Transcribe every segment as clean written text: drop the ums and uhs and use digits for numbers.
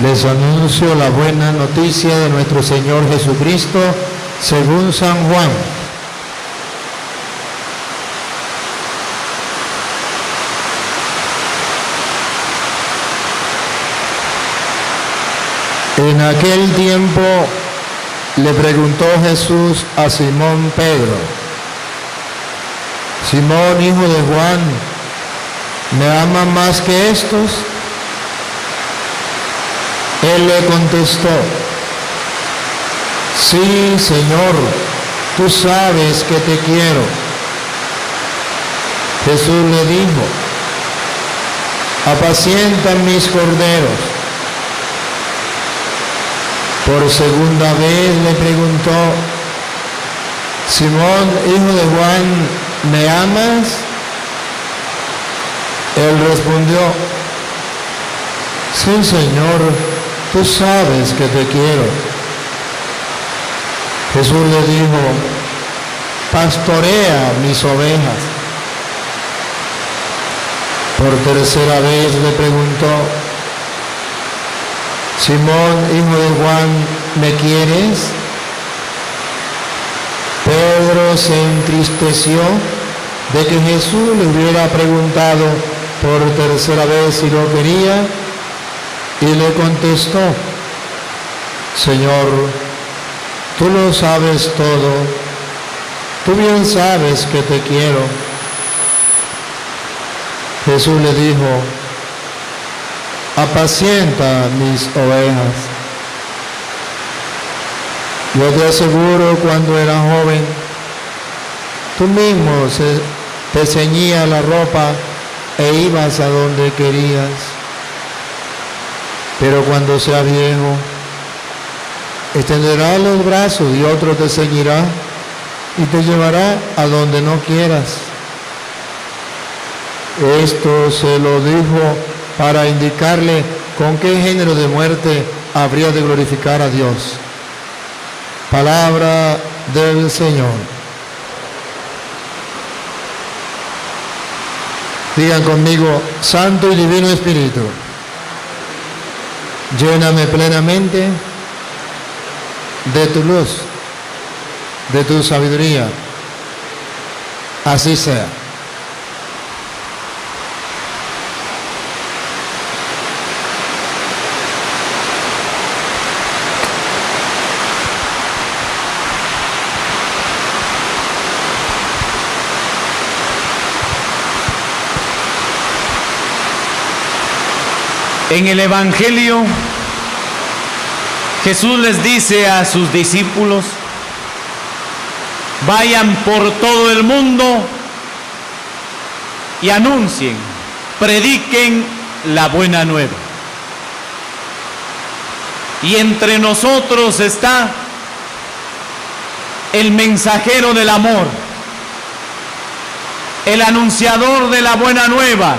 Les anuncio la buena noticia de nuestro Señor Jesucristo según San Juan. En aquel tiempo le preguntó Jesús a Simón Pedro: Simón, hijo de Juan, ¿me amas más que estos? Él le contestó: sí, Señor, tú sabes que te quiero. Jesús le dijo: apacienta mis corderos. Por segunda vez le preguntó: Simón, hijo de Juan, ¿me amas? Él respondió: sí, Señor, tú sabes que te quiero. Jesús le dijo: pastorea mis ovejas. Por tercera vez le preguntó: Simón, hijo de Juan, ¿me quieres? Pedro se entristeció de que Jesús le hubiera preguntado por tercera vez si lo quería, y le contestó: Señor, tú lo sabes todo, tú bien sabes que te quiero. Jesús le dijo: apacienta mis ovejas. Yo te aseguro, cuando era joven, tú mismo te ceñías la ropa e ibas a donde querías. Pero cuando seas viejo, extenderás los brazos y otro te ceñirá y te llevará a donde no quieras. Esto se lo dijo para indicarle con qué género de muerte habría de glorificar a Dios. Palabra del Señor. Digan conmigo: Santo y Divino Espíritu, lléname plenamente de tu luz, de tu sabiduría. Así sea. En el Evangelio, Jesús les dice a sus discípulos: vayan por todo el mundo y anuncien, prediquen la buena nueva. Y entre nosotros está el mensajero del amor, el anunciador de la buena nueva,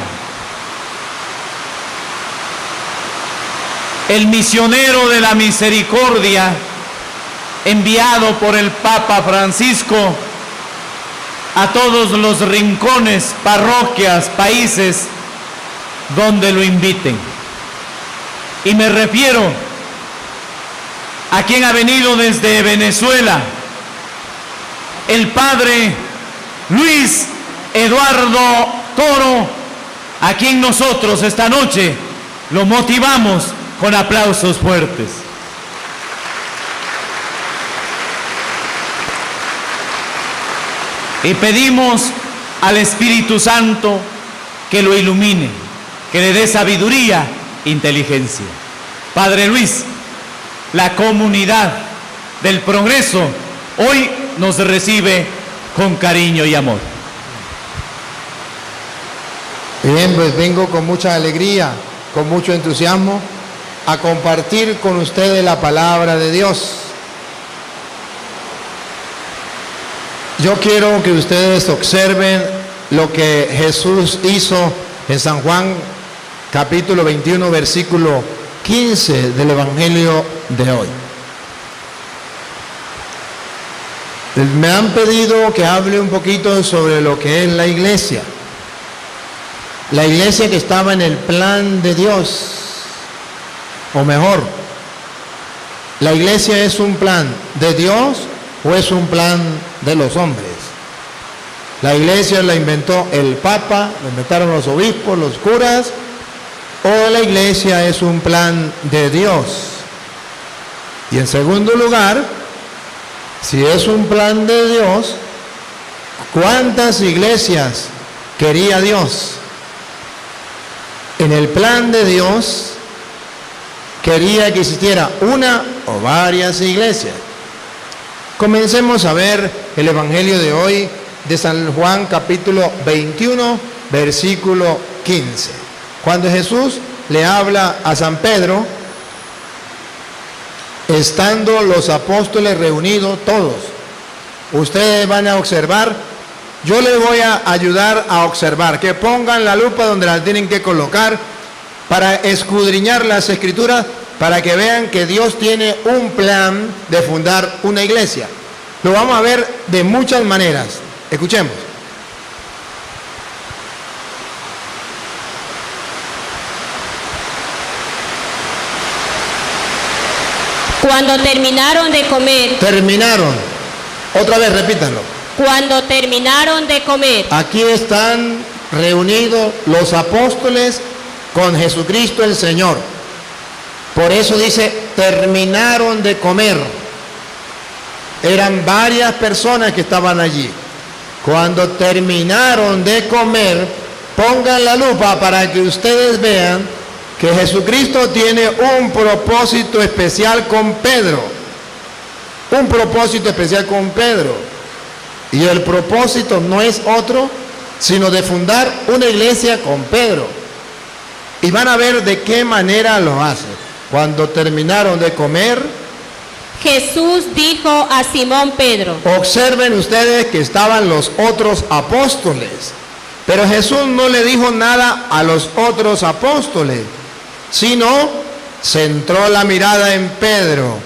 el misionero de la misericordia, enviado por el Papa Francisco a todos los rincones, parroquias, países donde lo inviten. Y me refiero a quien ha venido desde Venezuela, el padre Luis Eduardo Toro, a quien nosotros esta noche lo motivamos con aplausos fuertes. Y pedimos al Espíritu Santo que lo ilumine, que le dé sabiduría, inteligencia. Padre Luis, la comunidad del Progreso hoy nos recibe con cariño y amor. Bien, pues vengo con mucha alegría, con mucho entusiasmo, a compartir con ustedes la palabra de Dios. Yo quiero que ustedes observen lo que Jesús hizo en San Juan capítulo 21 versículo 15 del Evangelio de hoy. Me han pedido que hable un poquito sobre lo que es la iglesia que estaba en el plan de Dios. O mejor, ¿la iglesia es un plan de Dios o es un plan de los hombres? La iglesia la inventó el Papa, la inventaron los obispos, los curas, o la iglesia es un plan de Dios. Y en segundo lugar, si es un plan de Dios, ¿cuántas iglesias quería Dios? En el plan de Dios quería que existiera una o varias iglesias. Comencemos a ver el evangelio de hoy de San Juan capítulo 21, versículo 15. Cuando Jesús le habla a San Pedro, estando los apóstoles reunidos todos, ustedes van a observar, yo les voy a ayudar a observar, que pongan la lupa donde la tienen que colocar para escudriñar las escrituras, para que vean que Dios tiene un plan de fundar una iglesia. Lo vamos a ver de muchas maneras. Escuchemos. Cuando terminaron de comer. Terminaron. Otra vez, repítanlo. Cuando terminaron de comer. Aquí están reunidos los apóstoles con Jesucristo el Señor. Por eso dice, terminaron de comer. Eran varias personas que estaban allí. Cuando terminaron de comer, pongan la lupa para que ustedes vean que Jesucristo tiene un propósito especial con Pedro. Un propósito especial con Pedro. Y el propósito no es otro, sino de fundar una iglesia con Pedro. Y van a ver de qué manera lo hace. Cuando terminaron de comer, Jesús dijo a Simón Pedro. Observen ustedes que estaban los otros apóstoles. Pero Jesús no le dijo nada a los otros apóstoles, sino centró la mirada en Pedro.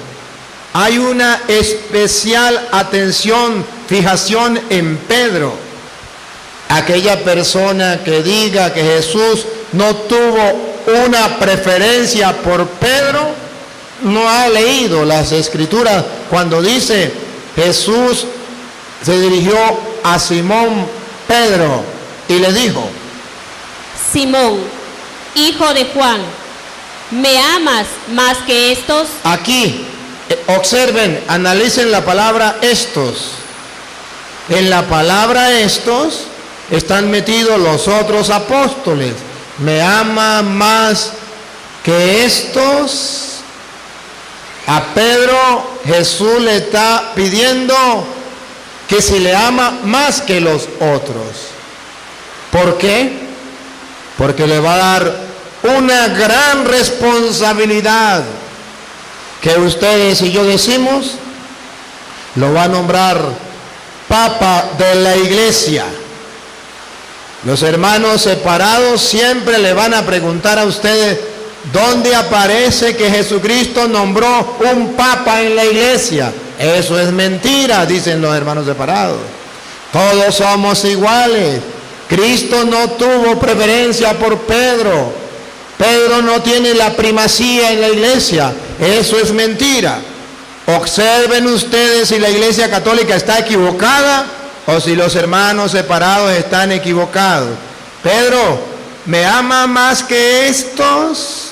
Hay una especial atención, fijación en Pedro. Aquella persona que diga que Jesús no tuvo una preferencia por Pedro, no ha leído las escrituras cuando dice Jesús se dirigió a Simón Pedro y le dijo: Simón, hijo de Juan, ¿me amas más que estos? Aquí, observen, analicen la palabra estos. En la palabra estos están metidos los otros apóstoles. ¿Me ama más que estos? A Pedro Jesús le está pidiendo que si le ama más que los otros. ¿Por qué? Porque le va a dar una gran responsabilidad que ustedes y yo decimos, lo va a nombrar Papa de la Iglesia. Los hermanos separados siempre le van a preguntar a ustedes, ¿dónde aparece que Jesucristo nombró un papa en la iglesia? Eso es mentira, dicen los hermanos separados. Todos somos iguales. Cristo no tuvo preferencia por Pedro. Pedro no tiene la primacía en la iglesia. Eso es mentira. Observen ustedes si la iglesia católica está equivocada o si los hermanos separados están equivocados. Pedro, ¿me ama más que estos?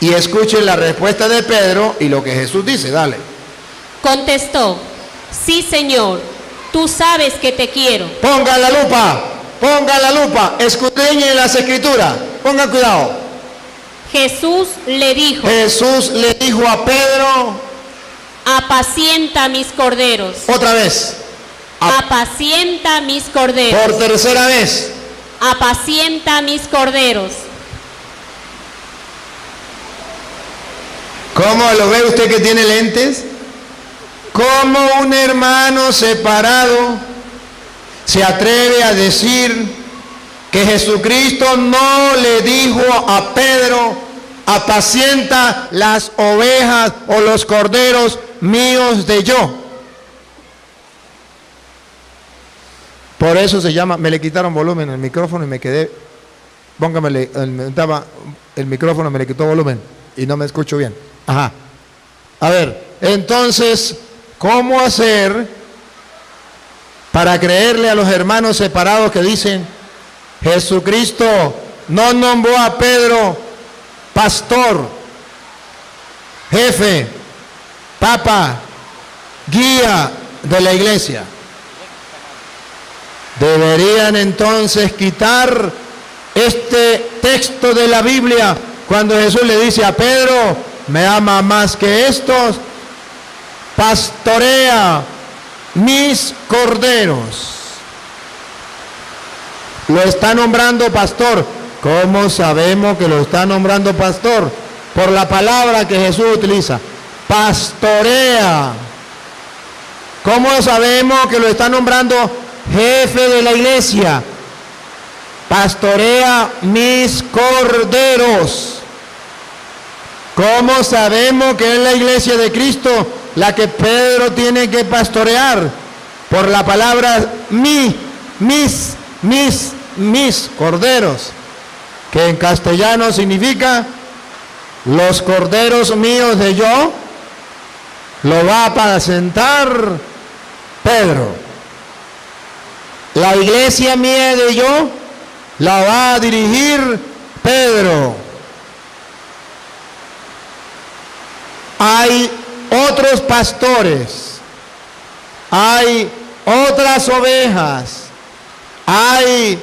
Y escuchen la respuesta de Pedro y lo que Jesús dice, dale. Contestó, sí, Señor, tú sabes que te quiero. Pongan la lupa, escudriñen las escrituras, pongan cuidado. Jesús le dijo a Pedro, apacienta mis corderos. otra vez, Apacienta mis corderos. por tercera vez. Apacienta mis corderos. ¿Cómo lo ve usted que tiene lentes? ¿Cómo un hermano separado se atreve a decir que Jesucristo no le dijo a Pedro, apacienta las ovejas o los corderos míos de yo? Por eso se llama, me le quitaron volumen al micrófono y me quedé, póngamele, el micrófono me le quitó volumen. y no me escucho bien. Ajá. A ver, entonces, ¿cómo hacer para creerle a los hermanos separados que dicen, Jesucristo no nombró a Pedro pastor, jefe, papa, guía de la iglesia? Deberían entonces quitar este texto de la Biblia cuando Jesús le dice a Pedro, me ama más que estos, pastorea mis corderos. Lo está nombrando pastor. ¿Cómo sabemos que lo está nombrando pastor? Por la palabra que Jesús utiliza, pastorea. ¿Cómo sabemos que lo está nombrando jefe de la iglesia? Pastorea mis corderos. ¿Cómo sabemos que es la iglesia de Cristo la que Pedro tiene que pastorear? Por la palabra mis corderos, que en castellano significa los corderos míos de yo, lo va a apacentar Pedro. La iglesia mía de yo la va a dirigir Pedro. Hay otros pastores, hay otras ovejas, hay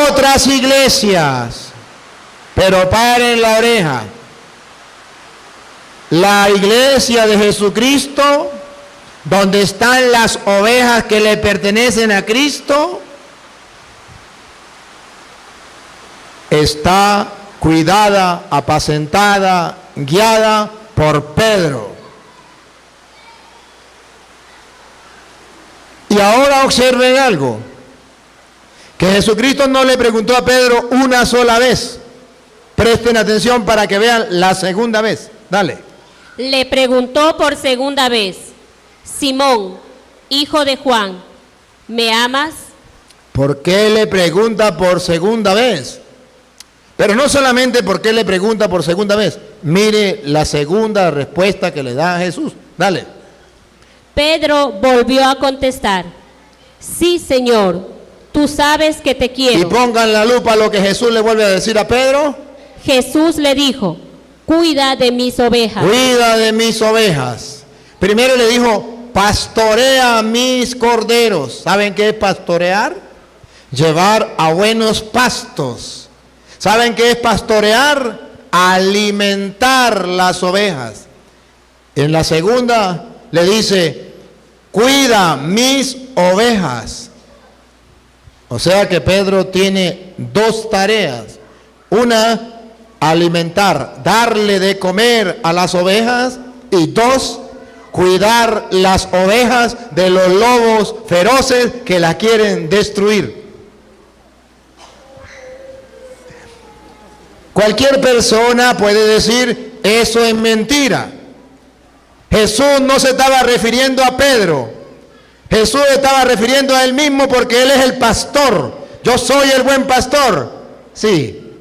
otras iglesias, pero paren la oreja. La iglesia de Jesucristo, donde están las ovejas que le pertenecen a Cristo, está cuidada, apacentada, guiada por Pedro. Y ahora observen algo, que Jesucristo no le preguntó a Pedro una sola vez. Presten atención para que vean la segunda vez. Dale. Le preguntó por segunda vez, Simón, hijo de Juan, ¿me amas? ¿Por qué le pregunta por segunda vez? Pero no solamente por qué le pregunta por segunda vez. Mire la segunda respuesta que le da a Jesús. Dale. Pedro volvió a contestar, sí, Señor, tú sabes que te quiero. Y pongan la lupa a lo que Jesús le vuelve a decir a Pedro. Jesús le dijo, cuida de mis ovejas. Cuida de mis ovejas. Primero le dijo, pastorea mis corderos. ¿Saben qué es pastorear? Llevar a buenos pastos. ¿Saben qué es pastorear? Alimentar las ovejas. En la segunda le dice, cuida mis ovejas. O sea que Pedro tiene dos tareas. Una, alimentar, darle de comer a las ovejas. Y dos, cuidar las ovejas de los lobos feroces que las quieren destruir. Cualquier persona puede decir, eso es mentira. Jesús no se estaba refiriendo a Pedro. Jesús estaba refiriendo a él mismo porque él es el pastor. Yo soy el buen pastor. Sí.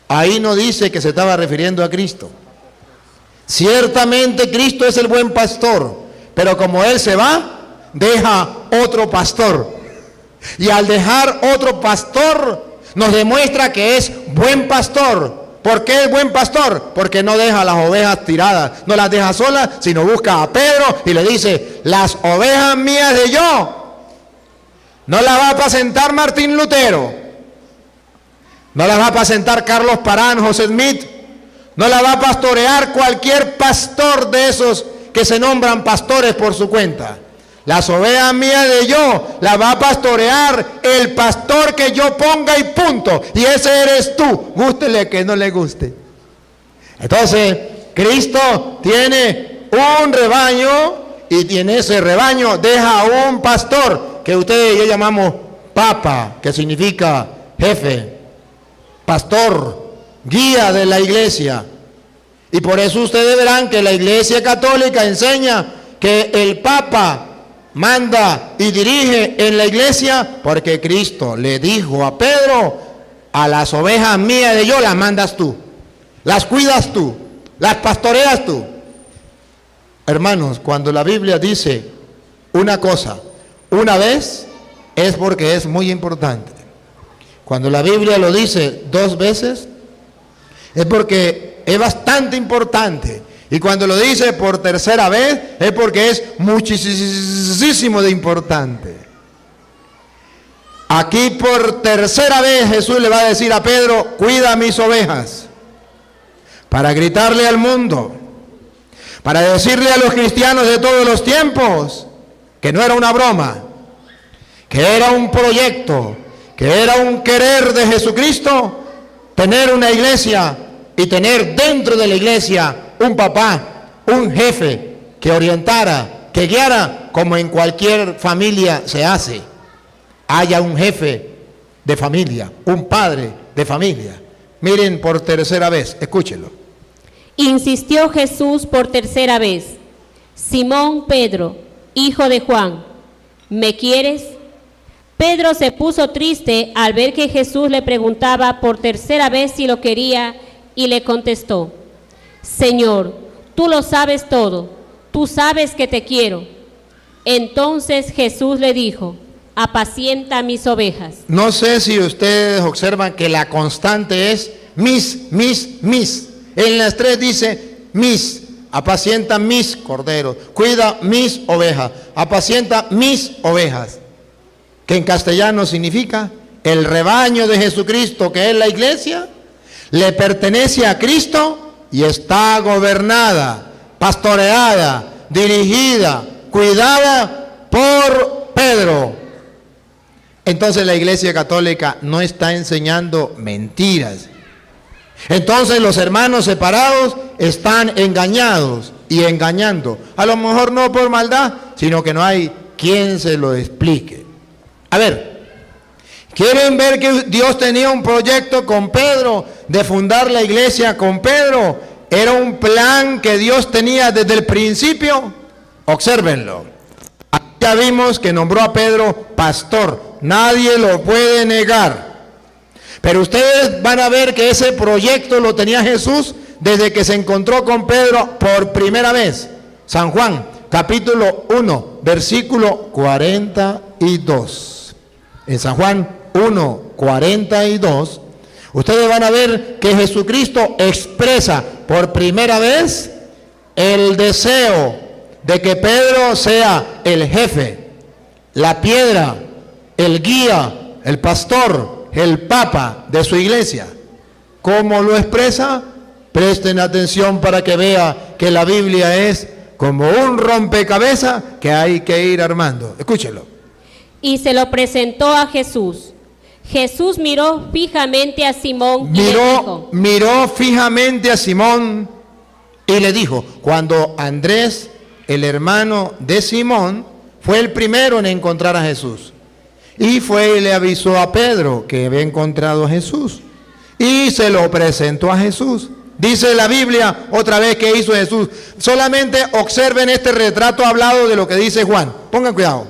Ahí no dice que se estaba refiriendo a Cristo. Ciertamente Cristo es el buen pastor, pero como él se va, deja otro pastor. Y al dejar otro pastor, nos demuestra que es buen pastor. ¿Por qué es buen pastor? Porque no deja las ovejas tiradas, no las deja solas, sino busca a Pedro y le dice, las ovejas mías de yo, no las va a apacentar Martín Lutero, no las va a apacentar Carlos Parán, José Smith, no las va a pastorear cualquier pastor de esos que se nombran pastores por su cuenta. Las ovejas mías de yo las va a pastorear el pastor que yo ponga y punto. Y ese eres tú, gústele que no le guste. Entonces, Cristo tiene un rebaño y en ese rebaño deja a un pastor que ustedes y yo llamamos papa, que significa jefe, pastor, guía de la iglesia. Y por eso ustedes verán que la iglesia católica enseña que el papa manda y dirige en la iglesia, porque Cristo le dijo a Pedro, A las ovejas mías de yo las mandas tú, las cuidas tú, las pastoreas tú. Hermanos, cuando la Biblia dice una cosa una vez, es porque es muy importante. Cuando la Biblia lo dice 2 veces, es porque es bastante importante. Y cuando lo dice por 3ª vez, es porque es muchísimo de importante. Aquí por 3ª vez Jesús le va a decir a Pedro, cuida mis ovejas. Para gritarle al mundo, para decirle a los cristianos de todos los tiempos, que no era una broma, que era un proyecto, que era un querer de Jesucristo, tener una iglesia y tener dentro de la iglesia un papá, un jefe que orientara, que guiara, como en cualquier familia se hace. Haya un jefe de familia, un padre de familia. Miren por 3ª vez, escúchenlo. Insistió Jesús por 3ª vez. Simón Pedro, hijo de Juan, ¿me quieres? Pedro se puso triste al ver que Jesús le preguntaba por 3ª vez si lo quería y le contestó, Señor, tú lo sabes todo, tú sabes que te quiero. Entonces Jesús le dijo, apacienta mis ovejas. No sé si ustedes observan que la constante es mis. En las 3 dice mis, apacienta mis corderos, cuida mis ovejas, apacienta mis ovejas. Que en castellano significa el rebaño de Jesucristo, que es la iglesia, le pertenece a Cristo y está gobernada, pastoreada, dirigida, cuidada por Pedro. Entonces la iglesia católica no está enseñando mentiras. Entonces los hermanos separados están engañados y engañando. A lo mejor no por maldad, sino que no hay quien se lo explique. A ver, ¿quieren ver que Dios tenía un proyecto con Pedro de fundar la iglesia con Pedro? Era un plan que Dios tenía desde el principio. Obsérvenlo. Ya vimos que nombró a Pedro pastor. Nadie lo puede negar. Pero ustedes van a ver que ese proyecto lo tenía Jesús desde que se encontró con Pedro por primera vez. San Juan, capítulo 1, versículo 42. En San Juan 1, 42, ustedes van a ver que Jesucristo expresa por primera vez el deseo de que Pedro sea el jefe, la piedra, el guía, el pastor, el papa de su iglesia. ¿Cómo lo expresa? Presten atención para que vea que la Biblia es como un rompecabezas que hay que ir armando. Escúchelo. Y se lo presentó a Jesús. Jesús miró fijamente a Simón y le dijo. Miró fijamente a Simón y le dijo, cuando Andrés, el hermano de Simón, fue el primero en encontrar a Jesús. Y fue y le avisó a Pedro que había encontrado a Jesús. Y se lo presentó a Jesús. Dice la Biblia otra vez que hizo Jesús. Solamente observen este retrato hablado de lo que dice Juan. Pongan cuidado.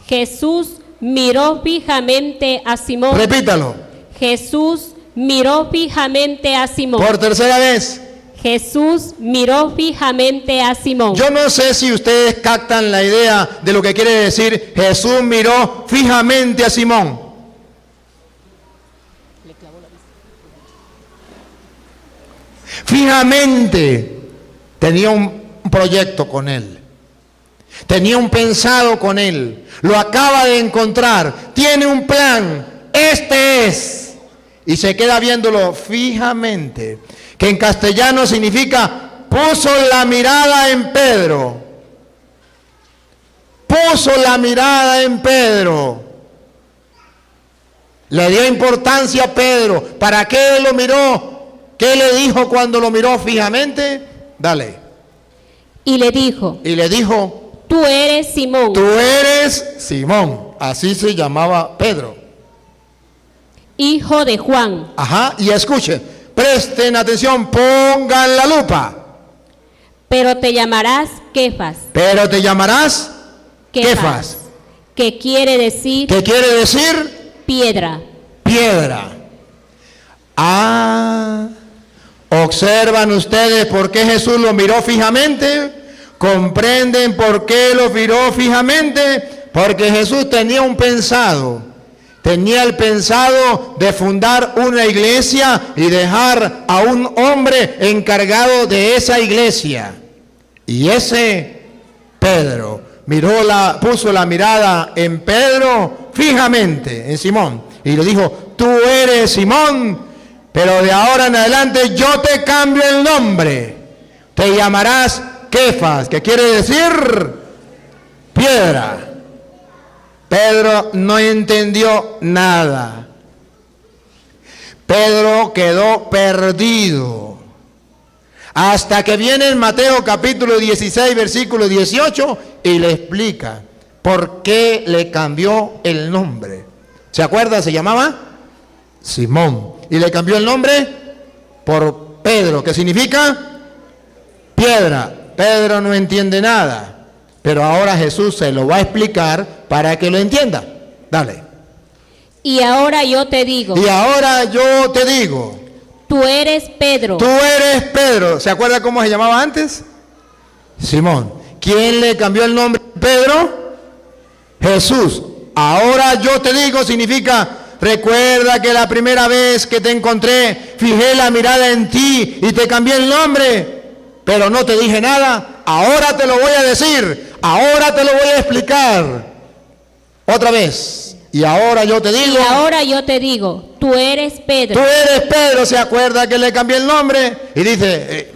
Jesús miró fijamente a Simón. Repítalo. Jesús miró fijamente a Simón. Por tercera vez. Jesús miró fijamente a Simón. Yo no sé si ustedes captan la idea de lo que quiere decir Jesús miró fijamente a Simón. Fijamente tenía un proyecto con él. Tenía un pensado con él. Lo acaba de encontrar. Tiene un plan. Este es. Y se queda viéndolo fijamente. Que en castellano significa puso la mirada en Pedro. Puso la mirada en Pedro. Le dio importancia a Pedro. ¿Para qué lo miró? ¿Qué le dijo cuando lo miró fijamente? Dale. Y le dijo. Tú eres Simón. Tú eres Simón. Así se llamaba Pedro. Hijo de Juan. Ajá, y escuche, presten atención, pongan la lupa. Pero te llamarás Kefas. Kefas. ¿Qué quiere decir? ¿Qué quiere decir? Piedra. Piedra. Ah, ¿observan ustedes por qué Jesús lo miró fijamente? ¿Comprenden por qué lo miró fijamente? Porque Jesús tenía un pensado. Tenía el pensado de fundar una iglesia y dejar a un hombre encargado de esa iglesia. Y ese Pedro puso la mirada en Pedro fijamente, en Simón, y le dijo: tú eres Simón, pero de ahora en adelante yo te cambio el nombre. Te llamarás Kefas, que quiere decir piedra. Pedro no entendió nada. Pedro quedó perdido. Hasta que viene en Mateo capítulo 16, versículo 18, y le explica por qué le cambió el nombre. ¿Se acuerda? Se llamaba Simón. Y le cambió el nombre por Pedro, que significa piedra. Pedro no entiende nada. Pero ahora Jesús se lo va a explicar para que lo entienda. Dale. Y ahora yo te digo. Y ahora yo te digo. Tú eres Pedro. Tú eres Pedro. ¿Se acuerda cómo se llamaba antes? Simón. ¿Quién le cambió el nombre a Pedro? Jesús. Ahora yo te digo significa: recuerda que la primera vez que te encontré, fijé la mirada en ti y te cambié el nombre, pero no te dije nada. Ahora te lo voy a decir. Ahora te lo voy a explicar. Otra vez. Y ahora yo te digo. Y ahora yo te digo, tú eres Pedro. Tú eres Pedro. ¿Se acuerda que le cambié el nombre? Y dice,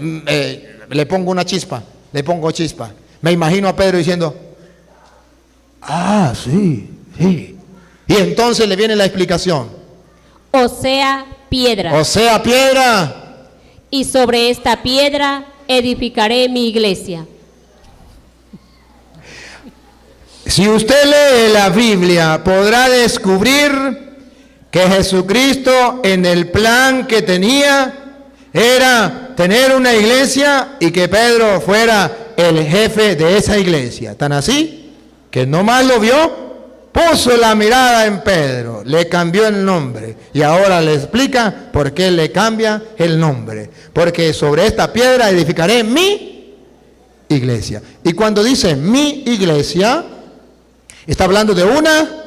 le pongo una chispa. Le pongo chispa. Me imagino a Pedro diciendo: ah, sí, sí. Y entonces le viene la explicación. O sea, piedra. O sea, piedra. Y sobre esta piedra edificaré mi iglesia. Si usted lee la Biblia, podrá descubrir que Jesucristo, en el plan que tenía, era tener una iglesia y que Pedro fuera el jefe de esa iglesia. Tan así que nomás lo vio, puso la mirada en Pedro, le cambió el nombre y ahora le explica por qué le cambia el nombre. Porque sobre esta piedra edificaré mi iglesia. Y cuando dice mi iglesia, está hablando de una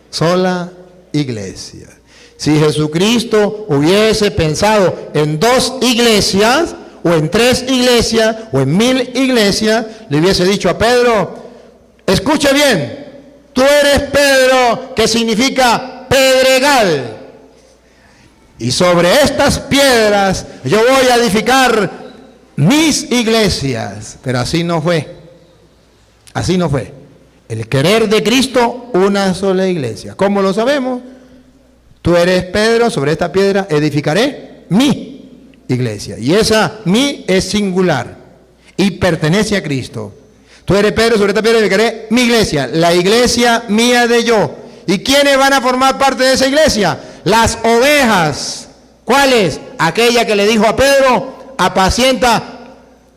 sola iglesia. Si Jesucristo hubiese pensado en 2 iglesias, o en 3 iglesias, o en 1000 iglesias, le hubiese dicho a Pedro: escuche bien, tú eres Pedro, que significa pedregal. Y sobre estas piedras yo voy a edificar mis iglesias. Pero así no fue. Así no fue. El querer de Cristo, una sola iglesia. ¿Cómo lo sabemos? Tú eres Pedro, sobre esta piedra edificaré mi iglesia. Y esa mi es singular y pertenece a Cristo. Tú eres Pedro, sobre esta piedra edificaré mi iglesia, la iglesia mía de yo. ¿Y quiénes van a formar parte de esa iglesia? Las ovejas. ¿Cuáles? Aquella que le dijo a Pedro: apacienta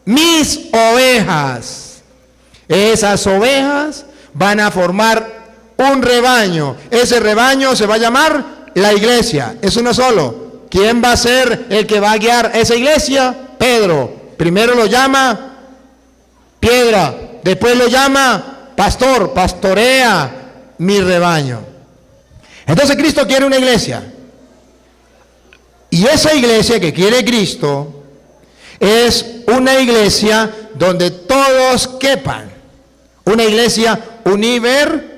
mis ovejas. Esas ovejas van a formar un rebaño. Ese rebaño se va a llamar la iglesia. Es uno solo. ¿Quién va a ser el que va a guiar esa iglesia? Pedro. Primero lo llama piedra, después lo llama pastor, pastorea mi rebaño. Entonces Cristo quiere una iglesia. Y esa iglesia que quiere Cristo es una iglesia donde todos quepan. Una iglesia universal.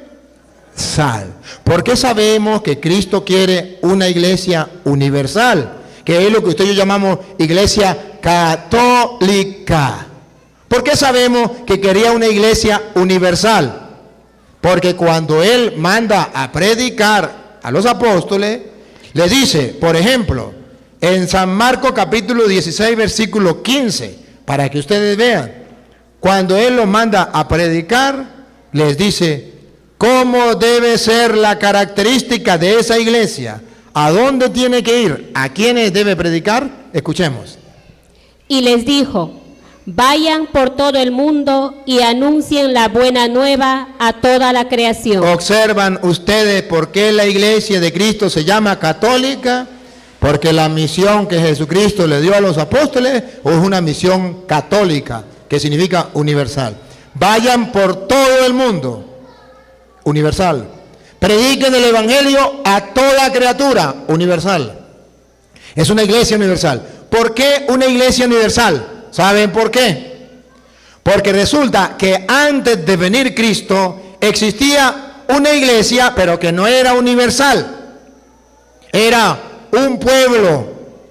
¿Por qué sabemos que Cristo quiere una iglesia universal? Que es lo que usted y yo llamamos iglesia católica. ¿Por qué sabemos que quería una iglesia universal? Porque cuando Él manda a predicar a los apóstoles, le dice, por ejemplo, en San Marcos capítulo 16, versículo 15, para que ustedes vean, cuando Él los manda a predicar, les dice cómo debe ser la característica de esa iglesia, a dónde tiene que ir, a quiénes debe predicar. Escuchemos. Y les dijo: vayan por todo el mundo y anuncien la buena nueva a toda la creación. Observan ustedes por qué la iglesia de Cristo se llama católica. Porque la misión que Jesucristo le dio a los apóstoles es una misión católica, que significa universal. Vayan por todo el mundo, universal. Prediquen el evangelio a toda criatura, universal. Es una iglesia universal. ¿Por qué una iglesia universal? ¿Saben por qué? Porque resulta que antes de venir Cristo existía una iglesia, pero que no era universal. Era un pueblo,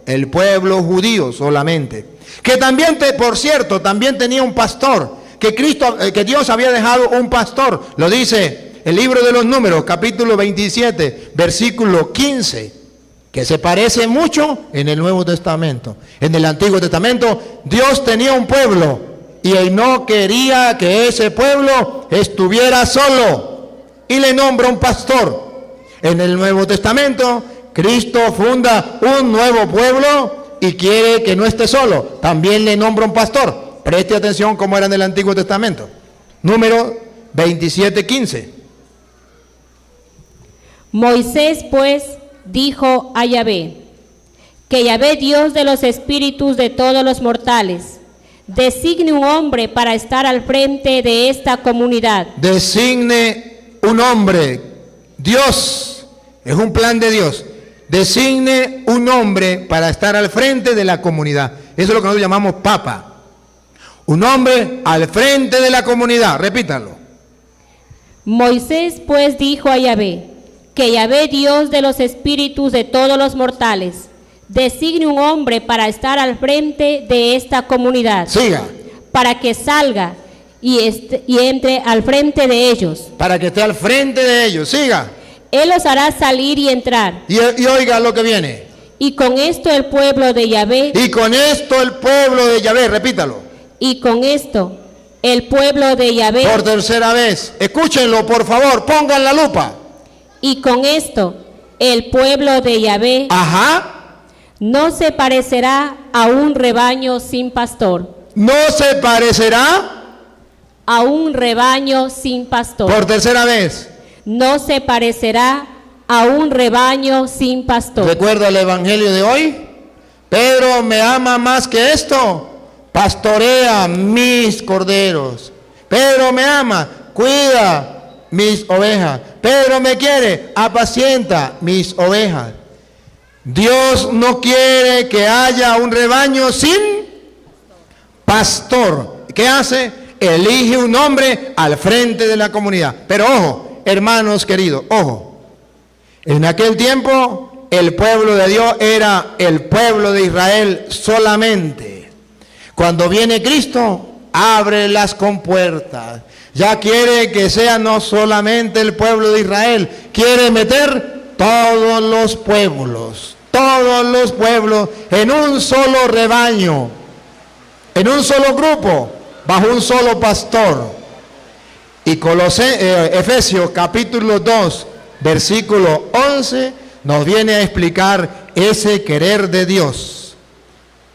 el pueblo judío solamente, que también, por cierto, también tenía un pastor, que Dios había dejado un pastor. Lo dice el libro de los Números, capítulo 27, versículo 15, que se parece mucho en el Nuevo Testamento. En el Antiguo Testamento, Dios tenía un pueblo y Él no quería que ese pueblo estuviera solo y le nombra un pastor. En el Nuevo Testamento, Cristo funda un nuevo pueblo y quiere que no esté solo. También le nombra un pastor. Preste atención cómo era en el Antiguo Testamento. Número 27:15. Moisés pues dijo a Yahvé, que Yahvé, Dios de los espíritus de todos los mortales, designe un hombre para estar al frente de esta comunidad. Designe un hombre. Dios, es un plan de Dios. Designe un hombre para estar al frente de la comunidad. Eso es lo que nosotros llamamos papa. Un hombre al frente de la comunidad. Repítalo. Moisés pues dijo a Yahvé, que Yahvé, Dios de los espíritus de todos los mortales, designe un hombre para estar al frente de esta comunidad. Siga. Para que salga y entre al frente de ellos. Para que esté al frente de ellos. Siga. Él los hará salir y entrar. Y oiga lo que viene. Y con esto el pueblo de Yahvé. Y con esto el pueblo de Yahvé, repítalo. Y con esto el pueblo de Yahvé. Por tercera vez. Escúchenlo, por favor, pongan la lupa. Y con esto el pueblo de Yahvé. Ajá. No se parecerá a un rebaño sin pastor. No se parecerá a un rebaño sin pastor. Por tercera vez. No se parecerá a un rebaño sin pastor. ¿Recuerda el evangelio de hoy? Pedro me ama más que esto. Pastorea mis corderos. Pedro me ama, cuida mis ovejas. Pedro me quiere, apacienta mis ovejas. Dios no quiere que haya un rebaño sin pastor. ¿Qué hace? Elige un hombre al frente de la comunidad. Pero ojo, hermanos queridos, ojo. En aquel tiempo el pueblo de Dios era el pueblo de Israel solamente. Cuando viene Cristo, abre las compuertas. Ya quiere que sea no solamente el pueblo de Israel, quiere meter todos los pueblos en un solo rebaño, en un solo grupo, bajo un solo pastor. Y Efesios capítulo 2, versículo 11, nos viene a explicar ese querer de Dios.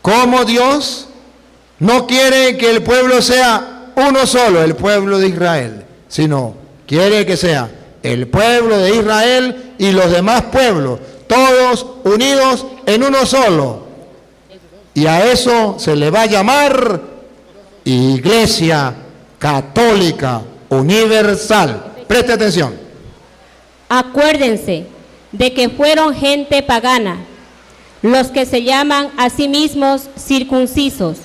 Cómo Dios no quiere que el pueblo sea uno solo, el pueblo de Israel, sino quiere que sea el pueblo de Israel y los demás pueblos, todos unidos en uno solo. Y a eso se le va a llamar Iglesia Católica Universal. Preste atención. Acuérdense de que fueron gente pagana los que se llaman a sí mismos circuncisos.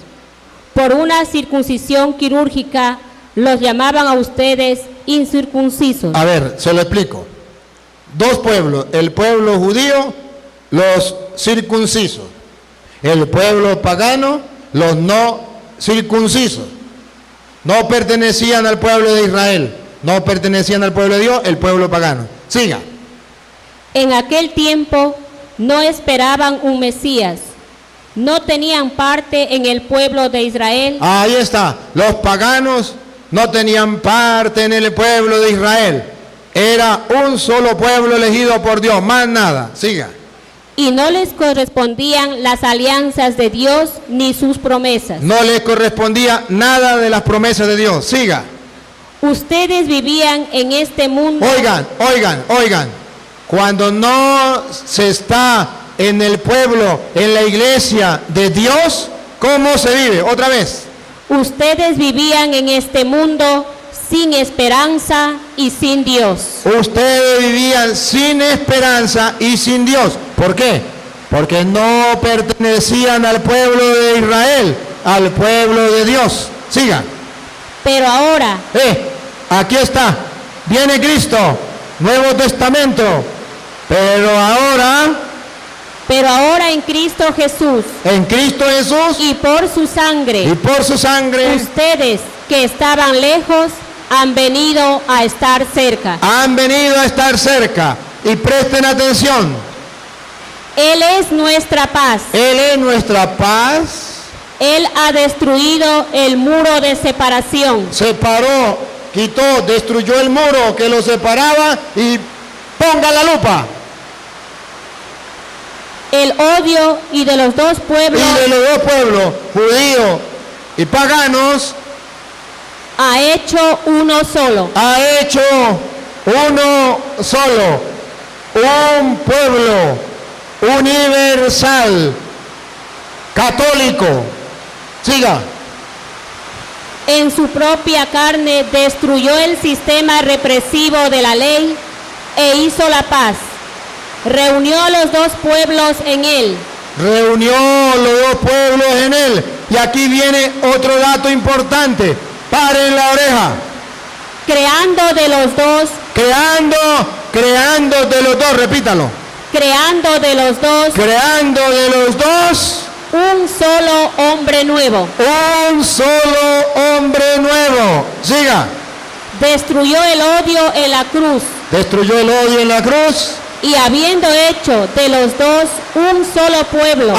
Por una circuncisión quirúrgica los llamaban a ustedes incircuncisos. A ver, se lo explico. Dos pueblos, el pueblo judío, los circuncisos. El pueblo pagano, los no circuncisos. No pertenecían al pueblo de Israel, no pertenecían al pueblo de Dios, el pueblo pagano. Siga. En aquel tiempo no esperaban un Mesías, no tenían parte en el pueblo de Israel. Ahí está, los paganos no tenían parte en el pueblo de Israel. Era un solo pueblo elegido por Dios, más nada. Siga. Y no les correspondían las alianzas de Dios ni sus promesas. No les correspondía nada de las promesas de Dios. Siga. Ustedes vivían en este mundo. Oigan. Cuando no se está en el pueblo, en la iglesia de Dios, ¿cómo se vive? Otra vez. Ustedes vivían en este mundo sin esperanza y sin Dios. Ustedes vivían sin esperanza y sin Dios. ¿Por qué? Porque no pertenecían al pueblo de Israel, al pueblo de Dios. Siga. Pero ahora, Aquí está. Viene Cristo, Nuevo Testamento. Pero ahora en Cristo Jesús en Cristo Jesús y por su sangre, ustedes que estaban lejos han venido a estar cerca. han venido a estar cerca. Y presten atención. Él es nuestra paz. Él es nuestra paz. Él ha destruido el muro de separación. Separó, quitó, destruyó el muro que lo separaba. Y ponga la lupa. El odio y de los dos pueblos Y de los dos pueblos, judíos y paganos, ha hecho uno solo. ha hecho uno solo, un pueblo universal, católico. Siga. En su propia carne destruyó el sistema represivo de la ley e hizo la paz. Reunió a los dos pueblos en él. Reunió los dos pueblos en él. Y aquí viene otro dato importante. Paren la oreja. Creando de los dos, Creando de los dos, repítalo. creando de los dos Creando de los dos un solo hombre nuevo. un solo hombre nuevo. Siga. Destruyó el odio en la cruz Destruyó el odio en la cruz. y habiendo hecho de los dos un solo pueblo,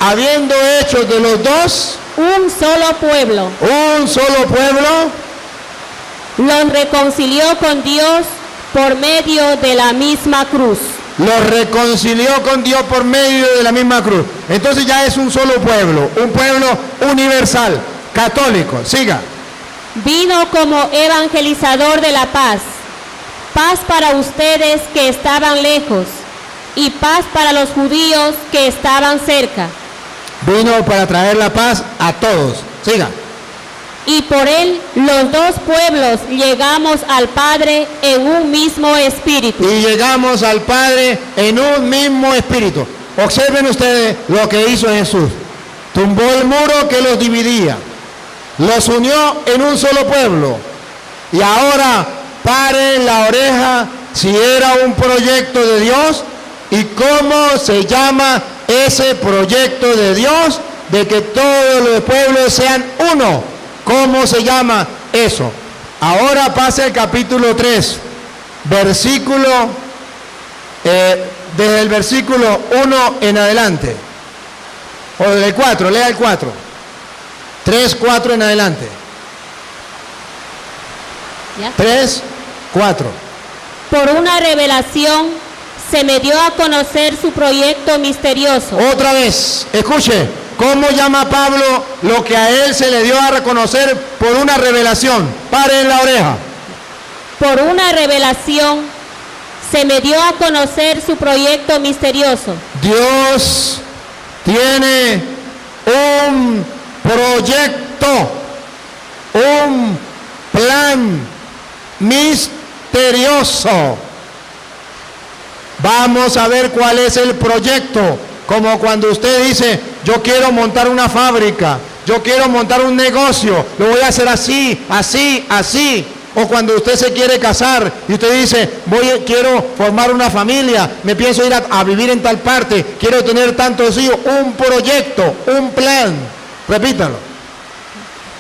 Habiendo hecho de los dos un solo pueblo, un solo pueblo, los reconcilió con Dios por medio de la misma cruz. los reconcilió con Dios por medio de la misma cruz. Entonces ya es un solo pueblo, un pueblo universal, católico. Siga. Vino como evangelizador de la paz, paz para ustedes que estaban lejos y paz para los judíos que estaban cerca. Vino para traer la paz a todos. Siga. Y por él los dos pueblos llegamos al Padre en un mismo espíritu. Y llegamos al Padre en un mismo espíritu. Observen ustedes lo que hizo Jesús. Tumbó el muro que los dividía. Los unió en un solo pueblo. Y ahora paren la oreja si era un proyecto de Dios y cómo se llama ese proyecto de Dios de que todos los pueblos sean uno. ¿Cómo se llama eso? Ahora pasa el capítulo 3, versículo, desde el versículo 1 en adelante. O del 4, lea el 4. 3, 4 en adelante. ¿Ya? 3, 4. Por una revelación se me dio a conocer su proyecto misterioso. Otra vez, escuche, ¿cómo llama Pablo lo que a él se le dio a reconocer por una revelación? Paren la oreja. Por una revelación se me dio a conocer su proyecto misterioso. Dios tiene un proyecto, un plan misterioso. Vamos a ver cuál es el proyecto. Como cuando usted dice, yo quiero montar una fábrica, yo quiero montar un negocio, lo voy a hacer así, así, así. O cuando usted se quiere casar y usted dice, quiero formar una familia, me pienso ir a vivir en tal parte, quiero tener tantos hijos. Un proyecto, un plan. Repítalo.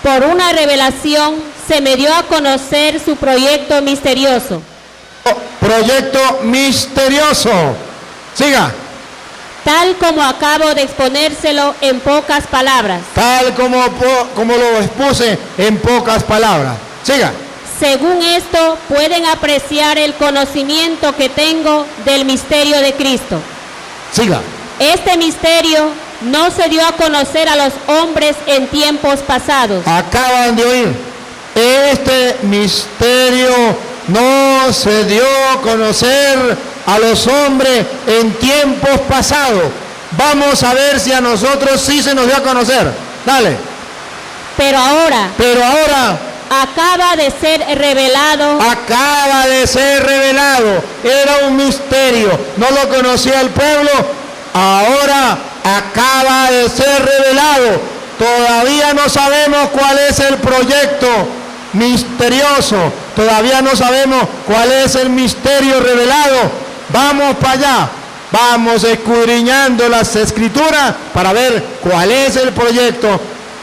Por una revelación se me dio a conocer su proyecto misterioso. Proyecto misterioso. Siga. Tal como acabo de exponérselo en pocas palabras. Tal como lo expuse en pocas palabras. Siga. Según esto, pueden apreciar el conocimiento que tengo del misterio de Cristo. Siga. Este misterio no se dio a conocer a los hombres en tiempos pasados. Acaban de oír. Este misterio no se dio a conocer a los hombres en tiempos pasados. Vamos a ver si a nosotros sí se nos dio a conocer. Dale. Pero ahora acaba de ser revelado. Era un misterio, no lo conocía el pueblo. Ahora acaba de ser revelado. Todavía no sabemos cuál es el proyecto misterioso. Todavía no sabemos cuál es el misterio revelado. Vamos para allá. Vamos escudriñando las escrituras para ver cuál es el proyecto,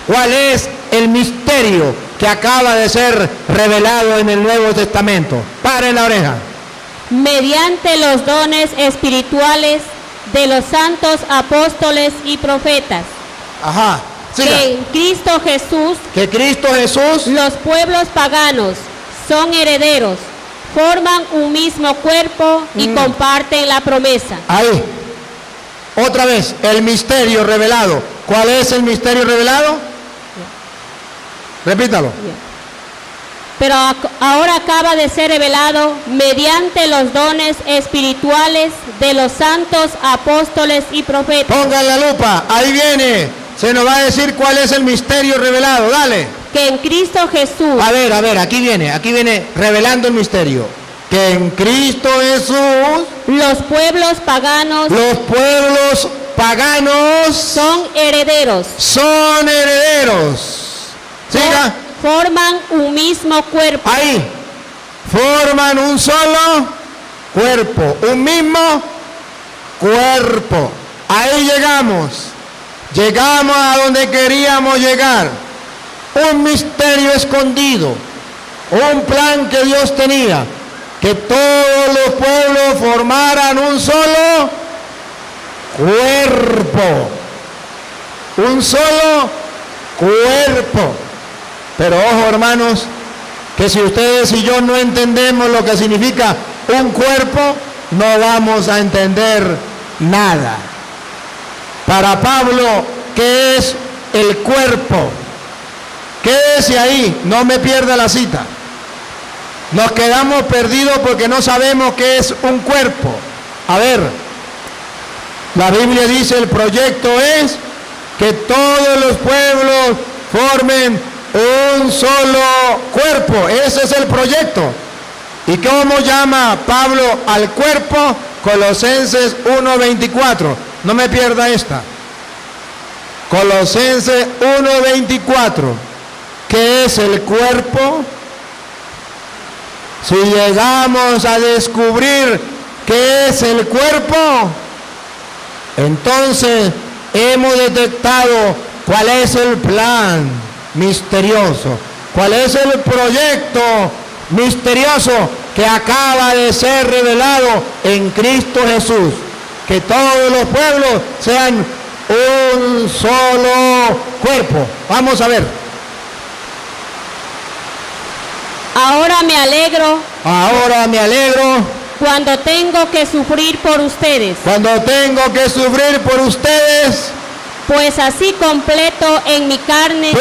cuál es el misterio que acaba de ser revelado en el Nuevo Testamento. Paren la oreja. Mediante los dones espirituales de los santos apóstoles y profetas. Ajá. Siga. Que en Cristo Jesús, los pueblos paganos son herederos, forman un mismo cuerpo y comparten la promesa. Ahí. Otra vez, el misterio revelado. ¿Cuál es el misterio revelado? Repítalo. Pero ahora acaba de ser revelado mediante los dones espirituales de los santos apóstoles y profetas. Pongan la lupa, ahí viene. Se nos va a decir cuál es el misterio revelado. Dale. Que en Cristo Jesús. A ver, aquí viene revelando el misterio. Que en Cristo Jesús los pueblos paganos son herederos. Siga. Forman un mismo cuerpo. Ahí. Forman un solo cuerpo. Un mismo cuerpo. Ahí llegamos. Llegamos a donde queríamos llegar. Un misterio escondido. Un plan que Dios tenía. Que todos los pueblos formaran un solo cuerpo. Un solo cuerpo. Pero ojo, hermanos, que si ustedes y yo no entendemos lo que significa un cuerpo, no vamos a entender nada. Para Pablo, ¿qué es el cuerpo? Quédese ahí, no me pierda la cita. Nos quedamos perdidos porque no sabemos qué es un cuerpo. A ver, la Biblia dice el proyecto es que todos los pueblos formen un solo cuerpo. Ese es el proyecto. ¿Y cómo llama Pablo al cuerpo? Colosenses 1:24. No me pierda esta. Colosenses 1:24. ¿Qué es el cuerpo? Si llegamos a descubrir qué es el cuerpo, entonces hemos detectado cuál es el plan misterioso, cuál es el proyecto misterioso que acaba de ser revelado en Cristo Jesús. Que todos los pueblos sean un solo cuerpo. Vamos a ver. Ahora me alegro cuando tengo que sufrir por ustedes. Pues así completo en mi carne.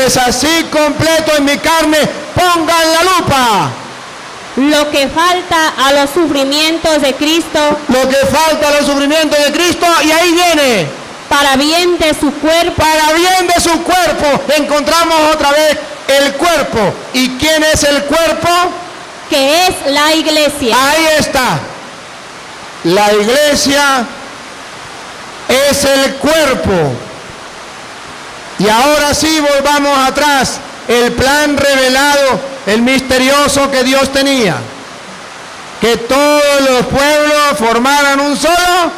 Pongan la lupa. Lo que falta a los sufrimientos de Cristo. Y ahí viene. Para bien de su cuerpo. Encontramos otra vez el cuerpo. ¿Y quién es el cuerpo? Que es la iglesia. Ahí está. La iglesia es el cuerpo. Y ahora sí volvamos atrás. El plan revelado, el misterioso que Dios tenía. Que todos los pueblos formaran un solo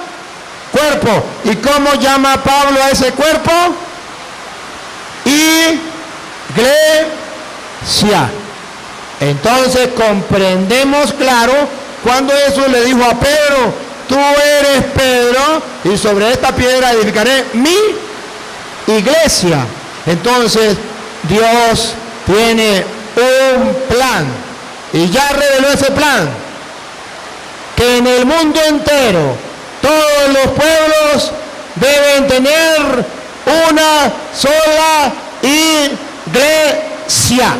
cuerpo. ¿Y cómo llama Pablo a ese cuerpo? Iglesia. Entonces comprendemos claro cuando Jesús le dijo a Pedro: tú eres Pedro y sobre esta piedra edificaré mi iglesia. Entonces Dios tiene un plan y ya reveló ese plan, que en el mundo entero todos los pueblos deben tener una sola iglesia,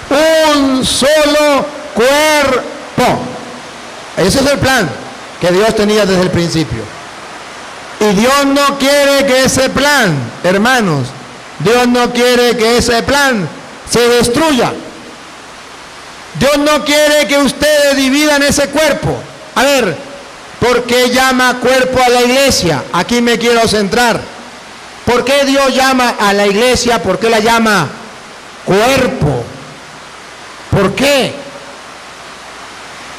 un solo cuerpo. Ese es el plan. que Dios tenía desde el principio. Y Dios no quiere que ese plan, hermanos, Dios no quiere que ese plan se destruya. Dios no quiere que ustedes dividan ese cuerpo. A ver, ¿por qué llama cuerpo a la iglesia? Aquí me quiero centrar. ¿Por qué Dios llama a la iglesia? ¿Por qué la llama cuerpo? ¿Por qué?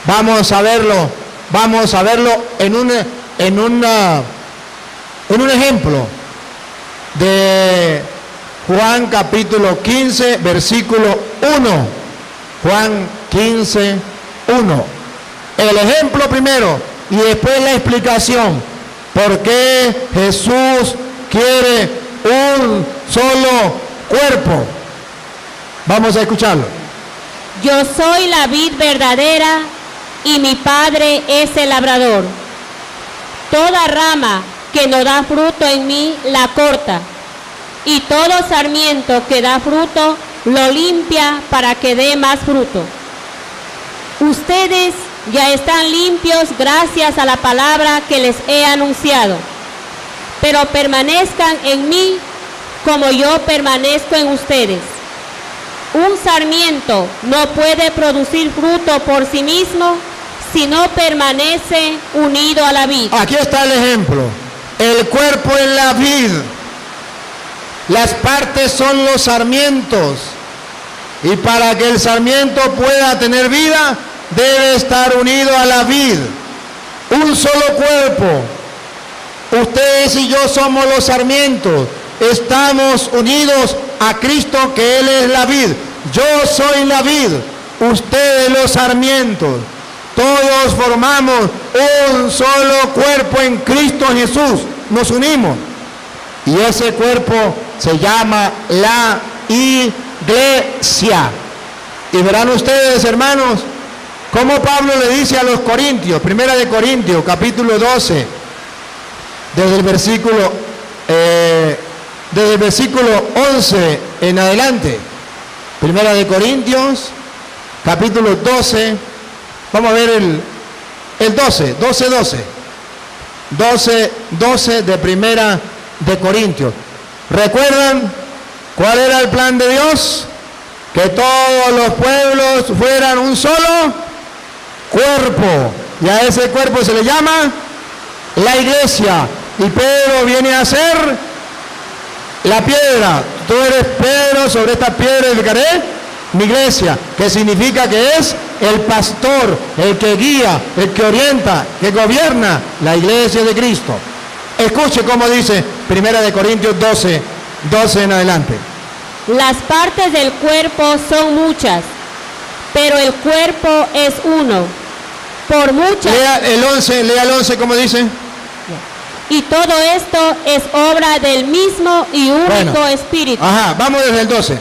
Vamos a verlo en un ejemplo de Juan capítulo 15, versículo 1. Juan 15, 1. El ejemplo primero y después la explicación. ¿Por qué Jesús quiere un solo cuerpo? Vamos a escucharlo. Yo soy la vid verdadera y mi Padre es el labrador. Toda rama que no da fruto en mí la corta, y todo sarmiento que da fruto lo limpia para que dé más fruto. Ustedes ya están limpios gracias a la palabra que les he anunciado, pero permanezcan en mí como yo permanezco en ustedes. Un sarmiento no puede producir fruto por sí mismo si no permanece unido a la vid. Aquí está el ejemplo. El cuerpo es la vid. Las partes son los sarmientos. Y para que el sarmiento pueda tener vida, debe estar unido a la vid. Un solo cuerpo. Ustedes y yo somos los sarmientos. Estamos unidos a Cristo, que Él es la vid. Yo soy la vid, ustedes los sarmientos. Todos formamos un solo cuerpo en Cristo Jesús. Nos unimos. Y ese cuerpo se llama la iglesia. Y verán ustedes, hermanos, cómo Pablo le dice a los corintios, 1 de Corintios, capítulo 12, desde el versículo 11 en adelante. 1 de Corintios, capítulo 12, vamos a ver el 12 de 1 de Corintios. ¿Recuerdan cuál era el plan de Dios? Que todos los pueblos fueran un solo cuerpo. Y a ese cuerpo se le llama la iglesia. Y Pedro viene a ser la piedra. Tú eres Pedro, sobre esta piedra edificaré mi iglesia, que significa que es el pastor, el que guía, el que orienta, que gobierna la iglesia de Cristo. Escuche cómo dice 1 de Corintios 12 en adelante. Las partes del cuerpo son muchas, pero el cuerpo es uno. Por muchas. Lea el 11 como dice. Y todo esto es obra del mismo y único Espíritu. Ajá, vamos desde el 12.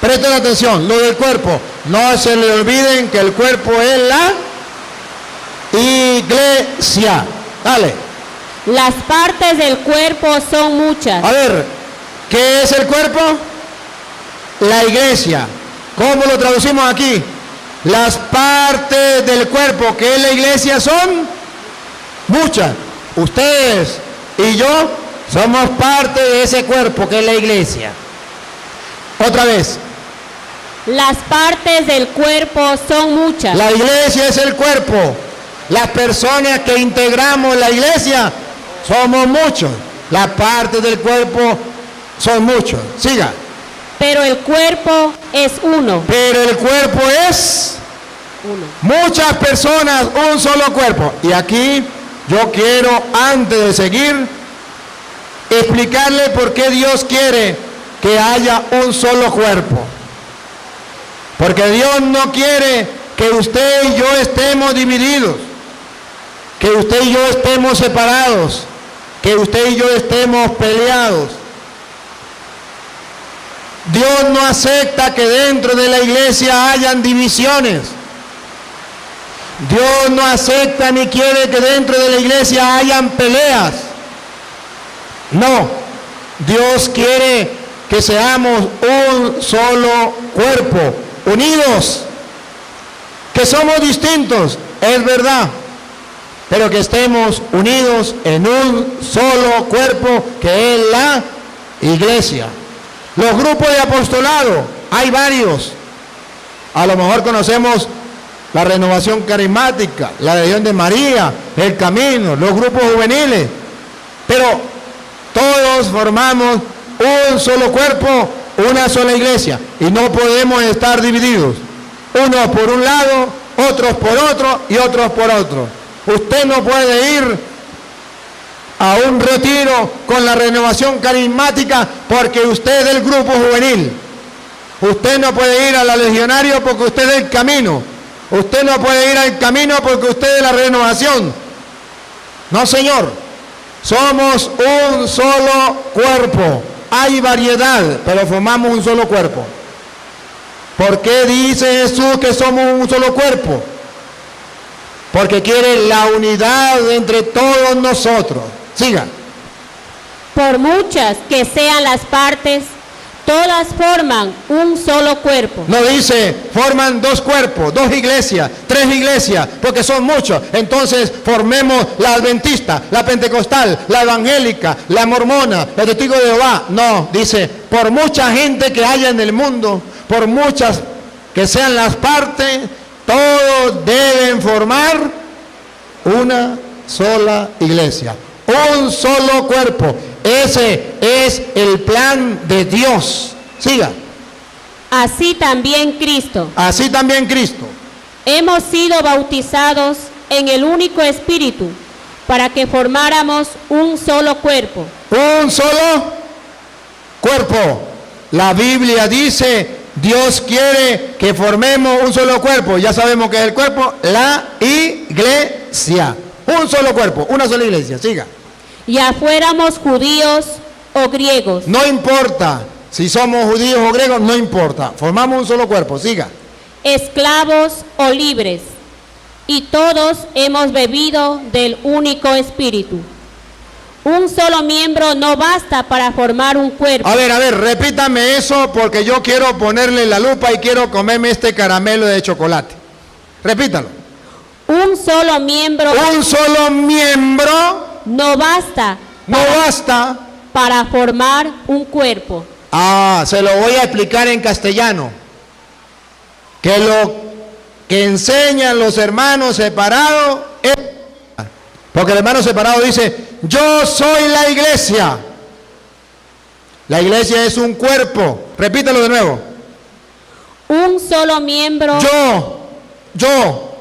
Presten atención, lo del cuerpo. No se le olviden que el cuerpo es la iglesia. Dale. Las partes del cuerpo son muchas. A ver, ¿qué es el cuerpo? La iglesia. ¿Cómo lo traducimos aquí? Las partes del cuerpo que es la iglesia son muchas. Ustedes y yo somos parte de ese cuerpo que es la iglesia. Otra vez. Las partes del cuerpo son muchas. La iglesia es el cuerpo. Las personas que integramos la iglesia somos muchos. Las partes del cuerpo son muchos. Siga. Pero el cuerpo es uno. Pero el cuerpo es uno. Muchas personas, un solo cuerpo. Y aquí yo quiero, antes de seguir, explicarle por qué Dios quiere que haya un solo cuerpo. Porque Dios no quiere que usted y yo estemos divididos, que usted y yo estemos separados, que usted y yo estemos peleados. Dios no acepta que dentro de la iglesia hayan divisiones. Dios no acepta ni quiere que dentro de la iglesia hayan peleas. No, Dios quiere que seamos un solo cuerpo, unidos, que somos distintos, es verdad, pero que estemos unidos en un solo cuerpo que es la iglesia. Los grupos de apostolado, hay varios. A lo mejor conocemos la Renovación Carismática, la Legión de María, el Camino, los grupos juveniles, pero todos formamos un solo cuerpo, una sola iglesia, y no podemos estar divididos, unos por un lado, otros por otro y otros por otro. Usted no puede ir a un retiro con la Renovación Carismática porque usted es del grupo juvenil. Usted no puede ir a la Legionario porque usted es del Camino. Usted no puede ir al Camino porque usted es de la Renovación. No, señor. Somos un solo cuerpo. Hay variedad, pero formamos un solo cuerpo. ¿Por qué dice Jesús que somos un solo cuerpo? Porque quiere la unidad entre todos nosotros. Siga. Por muchas que sean las partes, todas forman un solo cuerpo. No dice, forman dos cuerpos, dos iglesias, tres iglesias, porque son muchos. Entonces formemos la adventista, la pentecostal, la evangélica, la mormona, los testigos de Jehová. No, dice, por mucha gente que haya en el mundo, por muchas que sean las partes, todos deben formar una sola iglesia, un solo cuerpo. Ese es el plan de Dios. Siga. Así también Cristo. Así también Cristo. Hemos sido bautizados en el único Espíritu para que formáramos un solo cuerpo. Un solo cuerpo. La Biblia dice, Dios quiere que formemos un solo cuerpo. Ya sabemos que es el cuerpo, la iglesia. Un solo cuerpo, una sola iglesia. Siga. Ya fuéramos judíos o griegos. No importa si somos judíos o griegos, no importa. Formamos un solo cuerpo. Siga. Esclavos o libres. Y todos hemos bebido del único Espíritu. Un solo miembro no basta para formar un cuerpo. A ver, repítame eso porque yo quiero ponerle la lupa y quiero comerme este caramelo de chocolate. Repítalo. Un solo miembro. Un solo miembro. No basta. No basta. Para formar un cuerpo. Se lo voy a explicar en castellano. Que lo que enseñan los hermanos separados es... Porque el hermano separado dice, yo soy la iglesia. La iglesia es un cuerpo. Repítalo de nuevo. Un solo miembro. Yo,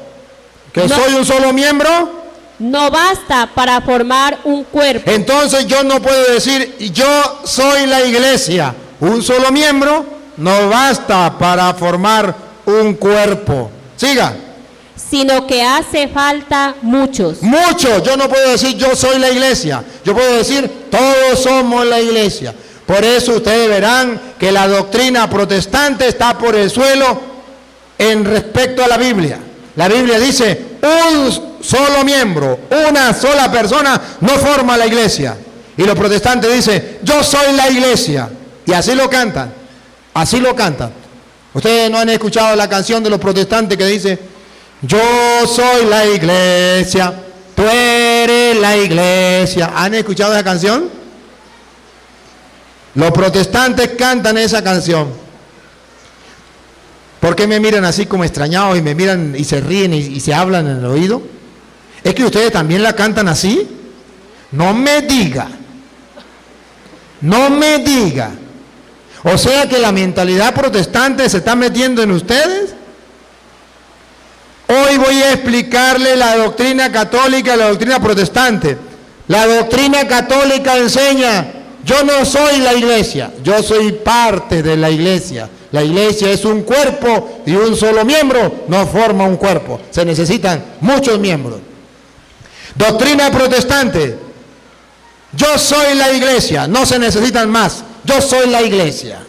que soy un solo miembro. No basta para formar un cuerpo. Entonces yo no puedo decir, yo soy la iglesia. Un solo miembro no basta para formar un cuerpo. Siga. Sino que hace falta muchos. Muchos. Yo no puedo decir yo soy la iglesia. Yo puedo decir todos somos la iglesia. Por eso ustedes verán que la doctrina protestante está por el suelo en respecto a la Biblia. La Biblia dice un solo miembro, una sola persona no forma la iglesia. Y los protestantes dicen yo soy la iglesia. Y así lo cantan. Así lo cantan. Ustedes no han escuchado la canción de los protestantes que dice yo soy la iglesia, tú eres la iglesia. ¿Han escuchado esa canción? Los protestantes cantan esa canción. ¿Por qué me miran así como extrañados y me miran y se ríen y se hablan en el oído? ¿Es que ustedes también la cantan así? No me diga. No me diga. O sea que la mentalidad protestante se está metiendo en ustedes. Hoy voy a explicarle la doctrina católica y la doctrina protestante. La doctrina católica enseña, yo no soy la iglesia, yo soy parte de la iglesia. La iglesia es un cuerpo y un solo miembro no forma un cuerpo. Se necesitan muchos miembros. Doctrina protestante, yo soy la iglesia, no se necesitan más, yo soy la iglesia.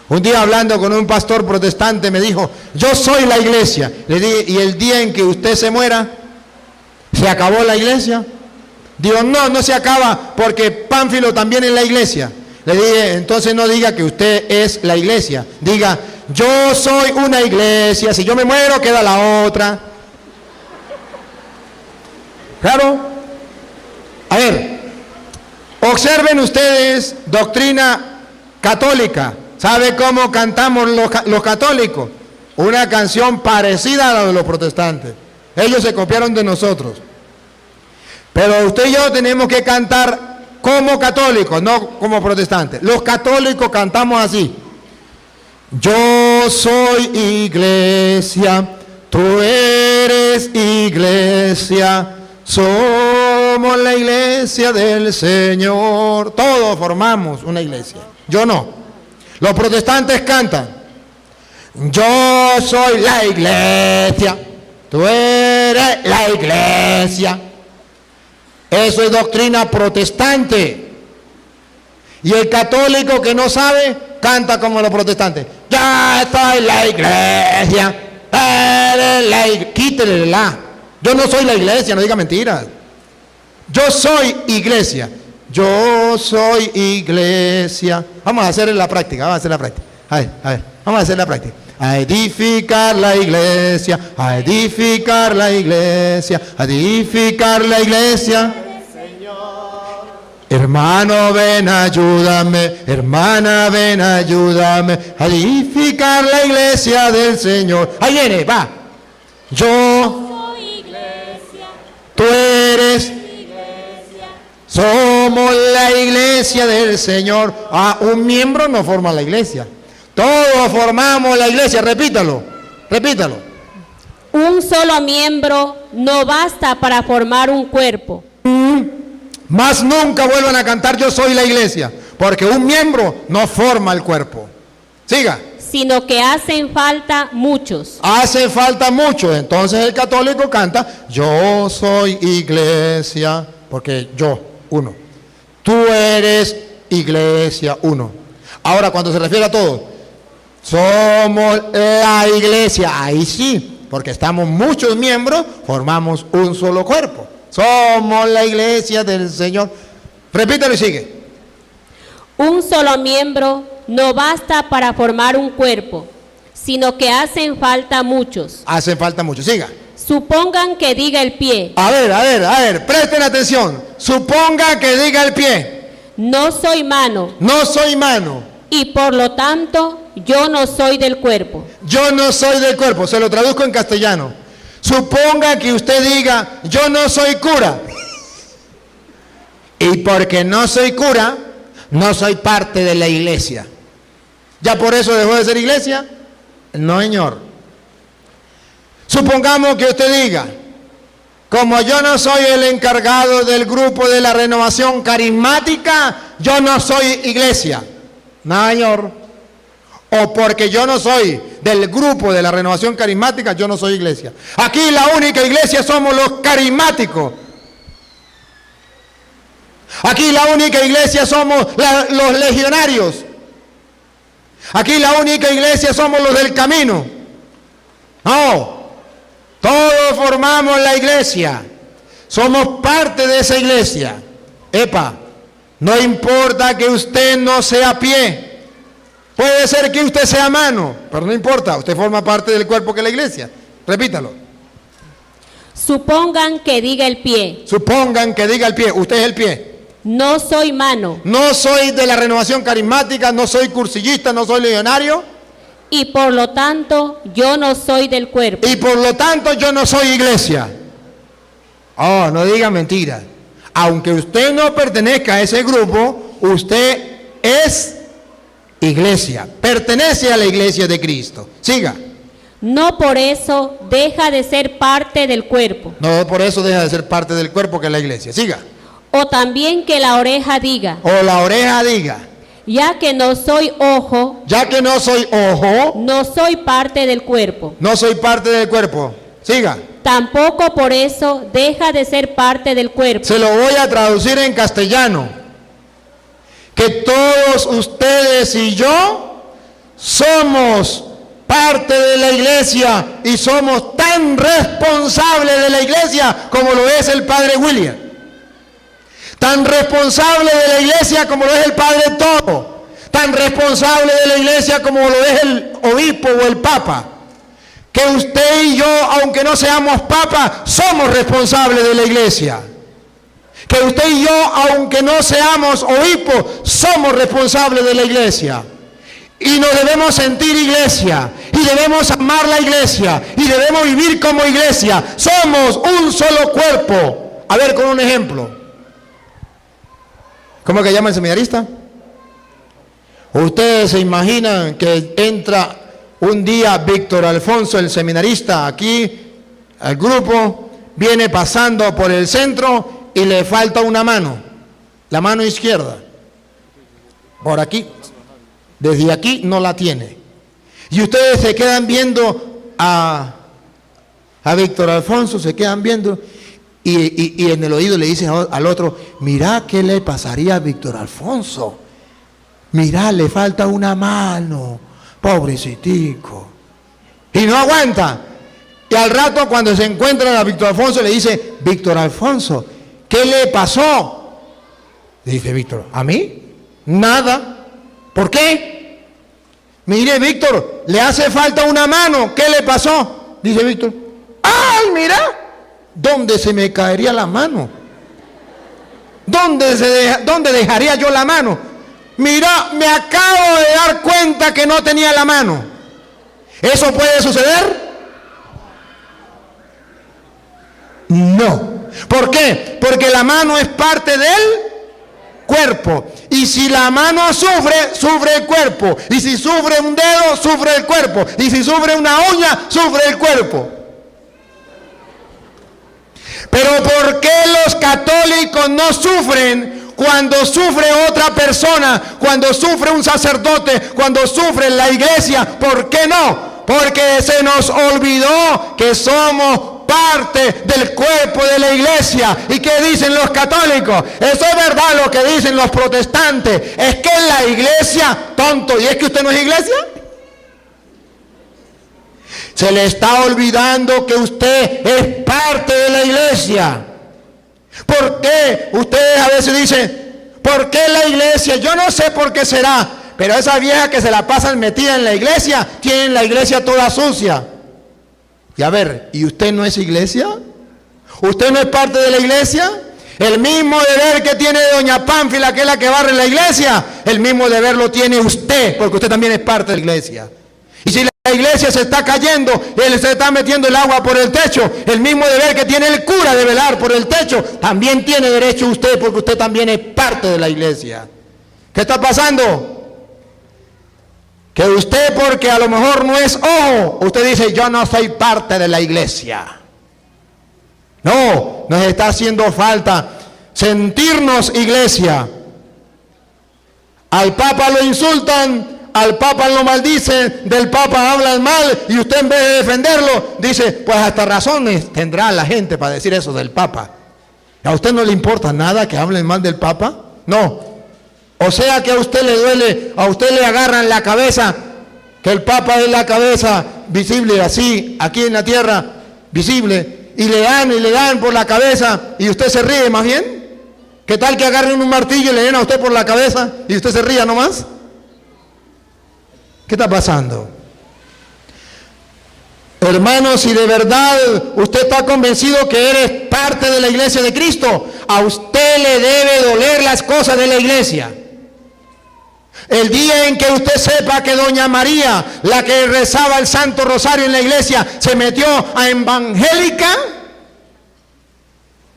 Un día hablando con un pastor protestante me dijo, yo soy la iglesia. Le dije, ¿y el día en que usted se muera, se acabó la iglesia? Digo, no se acaba porque Pánfilo también es la iglesia. Le dije, entonces no diga que usted es la iglesia. Diga, yo soy una iglesia, si yo me muero queda la otra. Claro. A ver, observen ustedes doctrina católica. ¿Sabe cómo cantamos los católicos? Una canción parecida a la de los protestantes. Ellos se copiaron de nosotros. Pero usted y yo tenemos que cantar como católicos, no como protestantes. Los católicos cantamos así. Yo soy iglesia, tú eres iglesia, somos la iglesia del Señor. Todos formamos una iglesia. Yo no. Los protestantes cantan. Yo soy la iglesia, tú eres la iglesia. Eso es doctrina protestante. Y el católico que no sabe, canta como los protestantes. Yo soy la iglesia, eres la iglesia. Quítele la. Yo no soy la iglesia, no diga mentiras. Yo soy iglesia. Yo soy iglesia. Vamos a hacer la práctica, vamos a hacer la práctica. A ver, vamos a hacer la práctica. A edificar la iglesia, a edificar la iglesia, a edificar la iglesia. Hermano, ven, ayúdame, hermana, ven, ayúdame, a edificar la iglesia del Señor. Ahí viene, va. Yo soy iglesia, tú eres iglesia, somos la iglesia del Señor. Un miembro no forma la iglesia. Todos formamos la iglesia, repítalo, repítalo. Un solo miembro no basta para formar un cuerpo. Más nunca vuelvan a cantar yo soy la iglesia, porque un miembro no forma el cuerpo. Siga. Sino que hacen falta muchos. Hace falta muchos. Entonces el católico canta yo soy iglesia, porque yo, uno. Tú eres iglesia, uno. Ahora cuando se refiere a todos, somos la iglesia, ahí sí, porque estamos muchos miembros, formamos un solo cuerpo. Somos la iglesia del Señor. Repítelo y sigue. Un solo miembro no basta para formar un cuerpo, sino que hacen falta muchos. Hacen falta muchos, siga. Supongan que diga el pie. A ver, presten atención. Suponga que diga el pie. No soy mano. No soy mano. Y por lo tanto, yo no soy del cuerpo. Yo no soy del cuerpo. Se lo traduzco en castellano. Suponga que usted diga, yo no soy cura. Y porque no soy cura, no soy parte de la iglesia. ¿Ya por eso dejó de ser iglesia? No, señor. Supongamos que usted diga, como yo no soy el encargado del grupo de la renovación carismática, yo no soy iglesia. No, señor. O porque yo no soy del grupo de la renovación carismática, yo no soy iglesia. Aquí la única iglesia somos los carismáticos. Aquí la única iglesia somos los legionarios. Aquí la única iglesia somos los del camino. No, todos formamos la iglesia. Somos parte de esa iglesia. Epa, no importa que usted no sea pie. Puede ser que usted sea mano, pero no importa, usted forma parte del cuerpo que es la iglesia. Repítalo. Supongan que diga el pie. Supongan que diga el pie, usted es el pie. No soy mano. No soy de la renovación carismática, no soy cursillista, no soy legionario. Y por lo tanto, yo no soy del cuerpo. Y por lo tanto, yo no soy iglesia. Oh, no diga mentiras. Aunque usted no pertenezca a ese grupo, usted es iglesia, pertenece a la iglesia de Cristo. Siga. No por eso deja de ser parte del cuerpo. No por eso deja de ser parte del cuerpo que es la iglesia. Siga. O también que la oreja diga. O la oreja diga. Ya que no soy ojo. Ya que no soy ojo. No soy parte del cuerpo. No soy parte del cuerpo. Siga. Tampoco por eso deja de ser parte del cuerpo. Se lo voy a traducir en castellano. Que todos ustedes y yo somos parte de la iglesia y somos tan responsables de la iglesia como lo es el padre William. Tan responsable de la iglesia como lo es el padre Todo. Tan responsable de la iglesia como lo es el obispo o el papa. que usted y yo, aunque no seamos papa, somos responsables de la iglesia. Que usted y yo, aunque no seamos obispos, somos responsables de la iglesia. Y nos debemos sentir iglesia, y debemos amar la iglesia, y debemos vivir como iglesia. Somos un solo cuerpo. A ver, con un ejemplo. ¿Cómo que llama el seminarista? Ustedes se imaginan que entra un día Víctor Alfonso, el seminarista, aquí al grupo, viene pasando por el centro y le falta una mano, la mano izquierda, por aquí, desde aquí no la tiene. Y ustedes se quedan viendo a Víctor Alfonso, se quedan viendo y en el oído le dicen al otro, mira qué le pasaría a Víctor Alfonso, mira, le falta una mano, pobrecitico. Y no aguanta. Y al rato cuando se encuentran a Víctor Alfonso le dice, Víctor Alfonso, ¿qué le pasó? Le dice Víctor, ¿a mí? Nada. ¿Por qué? Mire, Víctor, le hace falta una mano. ¿Qué le pasó? Dice Víctor, ¡ay, mira! ¿Dónde se me caería la mano? ¿Dónde dejaría yo la mano? Mira, me acabo de dar cuenta que no tenía la mano. ¿Eso puede suceder? No. ¿Por qué? Porque la mano es parte del cuerpo. Y si la mano sufre, sufre el cuerpo. Y si sufre un dedo, sufre el cuerpo. Y si sufre una uña, sufre el cuerpo. Pero ¿por qué los católicos no sufren cuando sufre otra persona, cuando sufre un sacerdote, cuando sufre la iglesia? ¿Por qué no? Porque se nos olvidó que somos parte del cuerpo de la iglesia. ¿Y qué dicen los católicos? Eso es verdad lo que dicen los protestantes. Es que la iglesia, tonto, ¿y es que usted no es iglesia? Se le está olvidando que usted es parte de la iglesia. ¿Por qué? Ustedes a veces dicen, ¿por qué la iglesia? Yo no sé por qué será, pero esa vieja que se la pasan metida en la iglesia, tienen la iglesia toda sucia. Y a ver, ¿y usted no es iglesia? ¿Usted no es parte de la iglesia? El mismo deber que tiene doña Pánfila, que es la que barre la iglesia, el mismo deber lo tiene usted, porque usted también es parte de la iglesia. Y si la iglesia se está cayendo, él se está metiendo el agua por el techo, el mismo deber que tiene el cura de velar por el techo, también tiene derecho usted, porque usted también es parte de la iglesia. ¿Qué está pasando? Que usted, porque a lo mejor no es ojo, usted dice, yo no soy parte de la iglesia. No, nos está haciendo falta sentirnos iglesia. Al Papa lo insultan, al Papa lo maldicen, del Papa hablan mal, y usted en vez de defenderlo, dice, pues hasta razones tendrá la gente para decir eso del Papa. ¿A usted no le importa nada que hablen mal del Papa? No. O sea que a usted le duele, a usted le agarran la cabeza, que el Papa es la cabeza visible así, aquí en la tierra, visible, y le dan por la cabeza, y usted se ríe más bien. ¿Qué tal que agarren un martillo y le den a usted por la cabeza, y usted se ría nomás? ¿Qué está pasando? Hermanos, si de verdad usted está convencido que eres parte de la iglesia de Cristo, a usted le debe doler las cosas de la iglesia. El día en que usted sepa que doña María, la que rezaba el Santo Rosario en la iglesia, se metió a evangélica,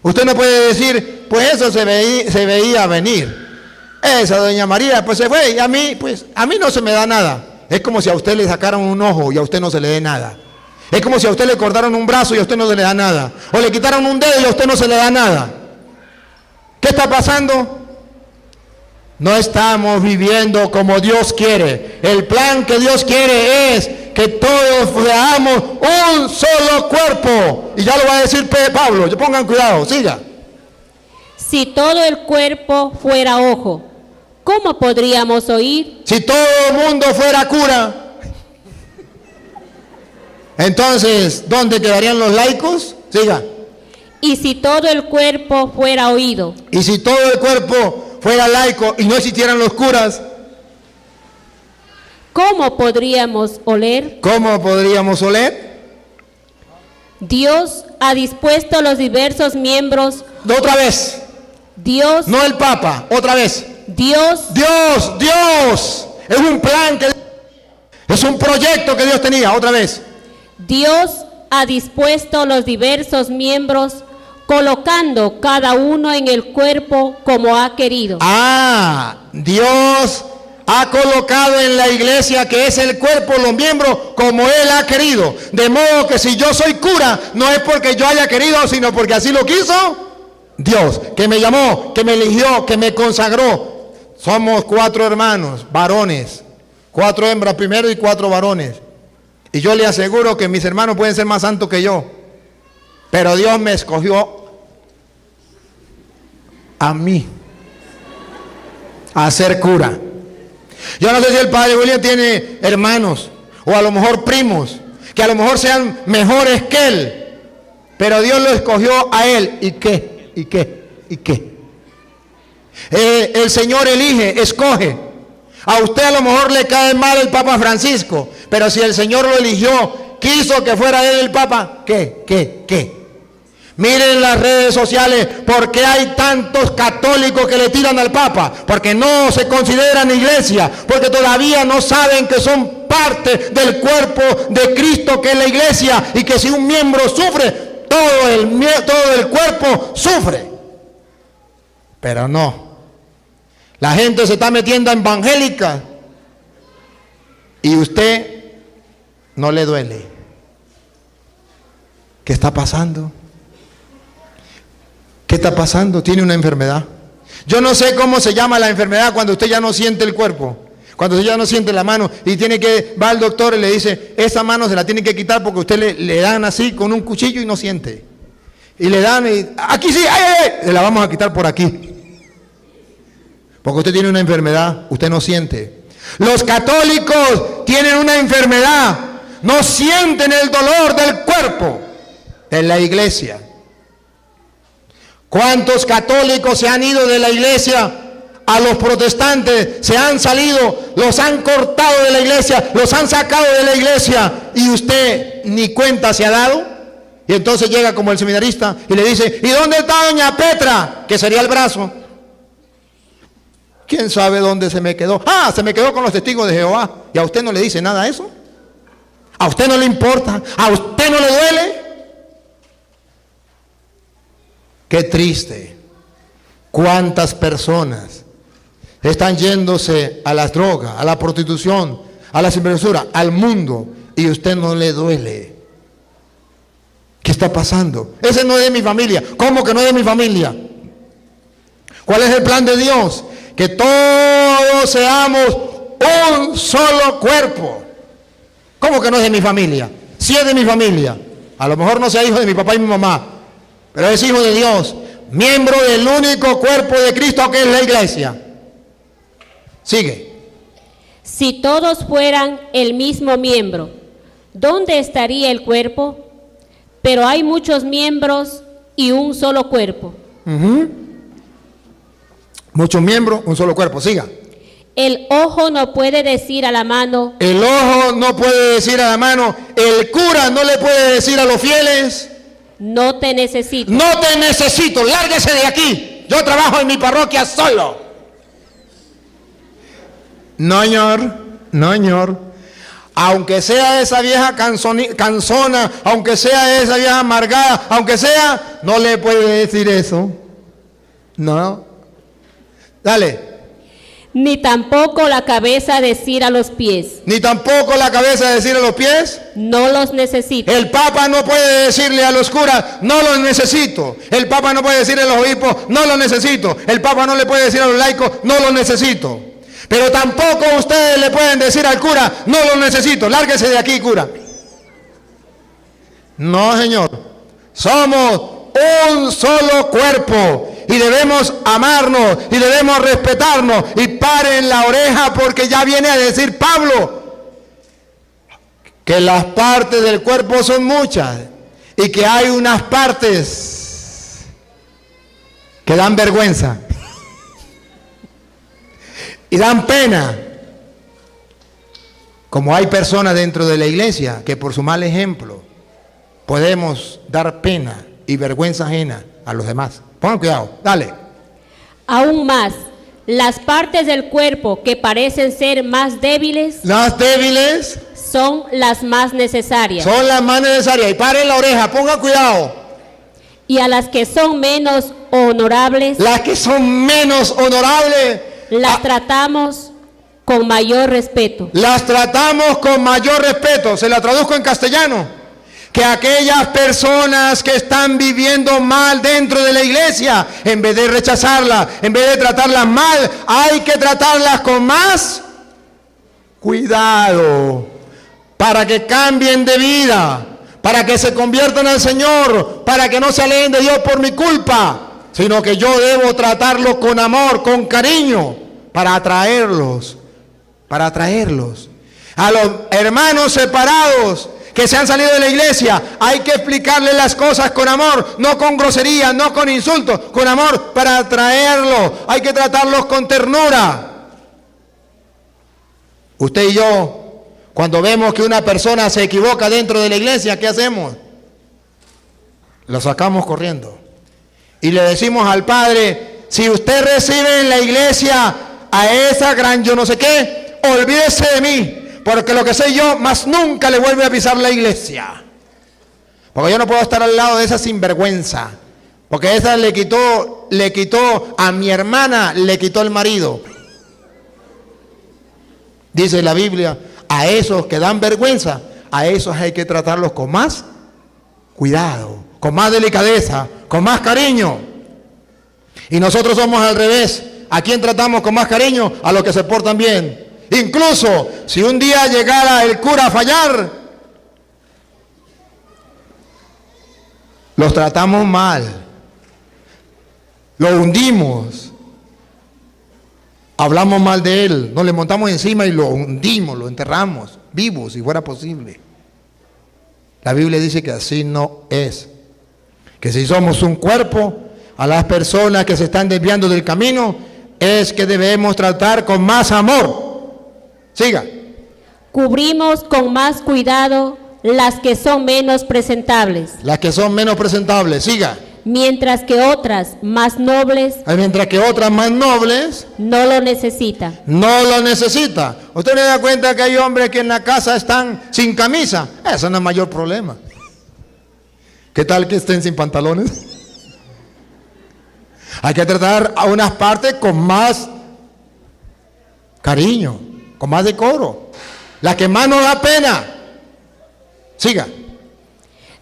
usted no puede decir, pues eso se veía venir. Esa doña María pues se fue y a mí no se me da nada. Es como si a usted le sacaran un ojo y a usted no se le dé nada. Es como si a usted le cortaran un brazo y a usted no se le da nada. O le quitaran un dedo y a usted no se le da nada. ¿Qué está pasando? No estamos viviendo como Dios quiere. El plan que Dios quiere es que todos seamos un solo cuerpo. Y ya lo va a decir Pablo. Pongan cuidado, siga. Si todo el cuerpo fuera ojo, ¿cómo podríamos oír? Si todo el mundo fuera cura, entonces, ¿dónde quedarían los laicos? Siga. Y si todo el cuerpo fuera oído. Y si todo el cuerpo fuera laico y no existieran los curas, ¿cómo podríamos oler? ¿cómo podríamos oler? Dios ha dispuesto los diversos miembros. Otra vez. Dios. No el Papa, otra vez. Dios. Dios. Es un plan es un proyecto que Dios tenía, otra vez. Dios ha dispuesto los diversos miembros, colocando cada uno en el cuerpo como ha querido. Dios ha colocado en la iglesia, que es el cuerpo, los miembros como Él ha querido. De modo que si yo soy cura, no es porque yo haya querido, sino porque así lo quiso Dios, que me llamó, que me eligió, que me consagró. Somos 4 hermanos, varones, 4 hembras primero y 4 varones. Y yo le aseguro que mis hermanos pueden ser más santos que yo. Pero Dios me escogió a mí a ser cura. Yo no sé si el padre William tiene hermanos o a lo mejor primos que a lo mejor sean mejores que él, pero Dios lo escogió a él. ¿Y qué? ¿Y qué? ¿Y qué? El Señor elige, escoge. A usted a lo mejor le cae mal el Papa Francisco, pero si el Señor lo eligió, quiso que fuera él el Papa, ¿qué? Miren las redes sociales, ¿por qué hay tantos católicos que le tiran al Papa? Porque no se consideran iglesia, porque todavía no saben que son parte del cuerpo de Cristo, que es la iglesia, y que si un miembro sufre, todo el cuerpo sufre. Pero no. La gente se está metiendo a evangélica y usted no le duele. ¿Qué está pasando? ¿Qué está pasando? Tiene una enfermedad. Yo no sé cómo se llama la enfermedad cuando usted ya no siente el cuerpo, cuando usted ya no siente la mano y va al doctor y le dice, esa mano se la tiene que quitar porque usted le dan así con un cuchillo y no siente. Y le dan, aquí sí, ¡ay! Se la vamos a quitar por aquí. Porque usted tiene una enfermedad, usted no siente. Los católicos tienen una enfermedad, no sienten el dolor del cuerpo en la iglesia. ¿Cuántos católicos se han ido de la iglesia a los protestantes? Se han salido, los han cortado de la iglesia, los han sacado de la iglesia y usted ni cuenta se ha dado. Y entonces llega como el seminarista y le dice, ¿y dónde está doña Petra? Que sería el brazo. ¿Quién sabe dónde se me quedó? Se me quedó con los testigos de Jehová. ¿Y a usted no le dice nada a eso? ¿A usted no le importa? ¿A usted no le duele? Qué triste. ¿Cuántas personas están yéndose a las drogas, a la prostitución, a la sinvergüenza, al mundo, y a usted no le duele? ¿Qué está pasando? Ese no es de mi familia. ¿Cómo que no es de mi familia? ¿Cuál es el plan de Dios? Que todos seamos un solo cuerpo. ¿Cómo que no es de mi familia? Sí es de mi familia. A lo mejor no sea hijo de mi papá y mi mamá, pero es hijo de Dios, miembro del único cuerpo de Cristo que es la iglesia. Sigue. Si todos fueran el mismo miembro, ¿dónde estaría el cuerpo? Pero hay muchos miembros y un solo cuerpo. Muchos miembros, un solo cuerpo. Siga. El ojo no puede decir a la mano. El ojo no puede decir a la mano. El cura no le puede decir a los fieles, no te necesito. No te necesito, lárguese de aquí. Yo trabajo en mi parroquia solo. No, señor. No, señor. Aunque sea esa vieja cansona, aunque sea esa vieja amargada, aunque sea, no le puede decir eso. No. Dale. Ni tampoco la cabeza decir a los pies. Ni tampoco la cabeza decir a los pies. No los necesito. El Papa no puede decirle a los curas, no los necesito. El Papa no puede decirle a los obispos, no los necesito. El Papa no le puede decir a los laicos, no los necesito. Pero tampoco ustedes le pueden decir al cura, no los necesito. Lárguese de aquí, cura. No, señor. Somos un solo cuerpo. Y debemos amarnos y debemos respetarnos. Y paren la oreja porque ya viene a decir Pablo que las partes del cuerpo son muchas y que hay unas partes que dan vergüenza y dan pena. Como hay personas dentro de la iglesia que por su mal ejemplo podemos dar pena y vergüenza ajena a los demás. Pongan cuidado, dale. Aún más, las partes del cuerpo que parecen ser más débiles Las débiles son las más necesarias. son las más necesarias. Y paren la oreja, pongan cuidado. Y a las que son menos honorables, Las que son menos honorables, las tratamos con mayor respeto. las tratamos con mayor respeto. Se la traduzco en castellano. Que aquellas personas que están viviendo mal dentro de la iglesia, en vez de rechazarlas, en vez de tratarlas mal, hay que tratarlas con más cuidado, para que cambien de vida, para que se conviertan al Señor, para que no se alejen de Dios por mi culpa, sino que yo debo tratarlos con amor, con cariño, para atraerlos. A los hermanos separados que se han salido de la iglesia, hay que explicarles las cosas con amor, no con grosería, no con insultos, con amor para atraerlos. Hay que tratarlos con ternura. Usted y yo, cuando vemos que una persona se equivoca dentro de la iglesia, ¿qué hacemos? Lo sacamos corriendo y le decimos al Padre: si usted recibe en la iglesia a esa gran yo no sé qué, olvídese de mí, porque lo que sé yo, más nunca le vuelve a pisar la iglesia. Porque yo no puedo estar al lado de esa sinvergüenza, porque esa le quitó a mi hermana, le quitó el marido. Dice la Biblia, a esos que dan vergüenza, a esos hay que tratarlos con más cuidado, con más delicadeza, con más cariño. Y nosotros somos al revés. ¿A quién tratamos con más cariño? A los que se portan bien. Incluso si un día llegara el cura a fallar, los tratamos mal, lo hundimos, hablamos mal de él, nos le montamos encima y lo hundimos, lo enterramos vivo si fuera posible. La Biblia dice que así no es, que si somos un cuerpo, a las personas que se están desviando del camino es que debemos tratar con más amor. Siga. Cubrimos con más cuidado las que son menos presentables. Las que son menos presentables, siga. Mientras que otras más nobles Mientras que otras más nobles no lo necesitan. no lo necesitan. ¿Usted no se da cuenta que hay hombres que en la casa están sin camisa? Eso no es mayor problema. ¿Qué tal que estén sin pantalones? Hay que tratar a unas partes con más cariño, con más decoro. La que más nos da pena. Siga.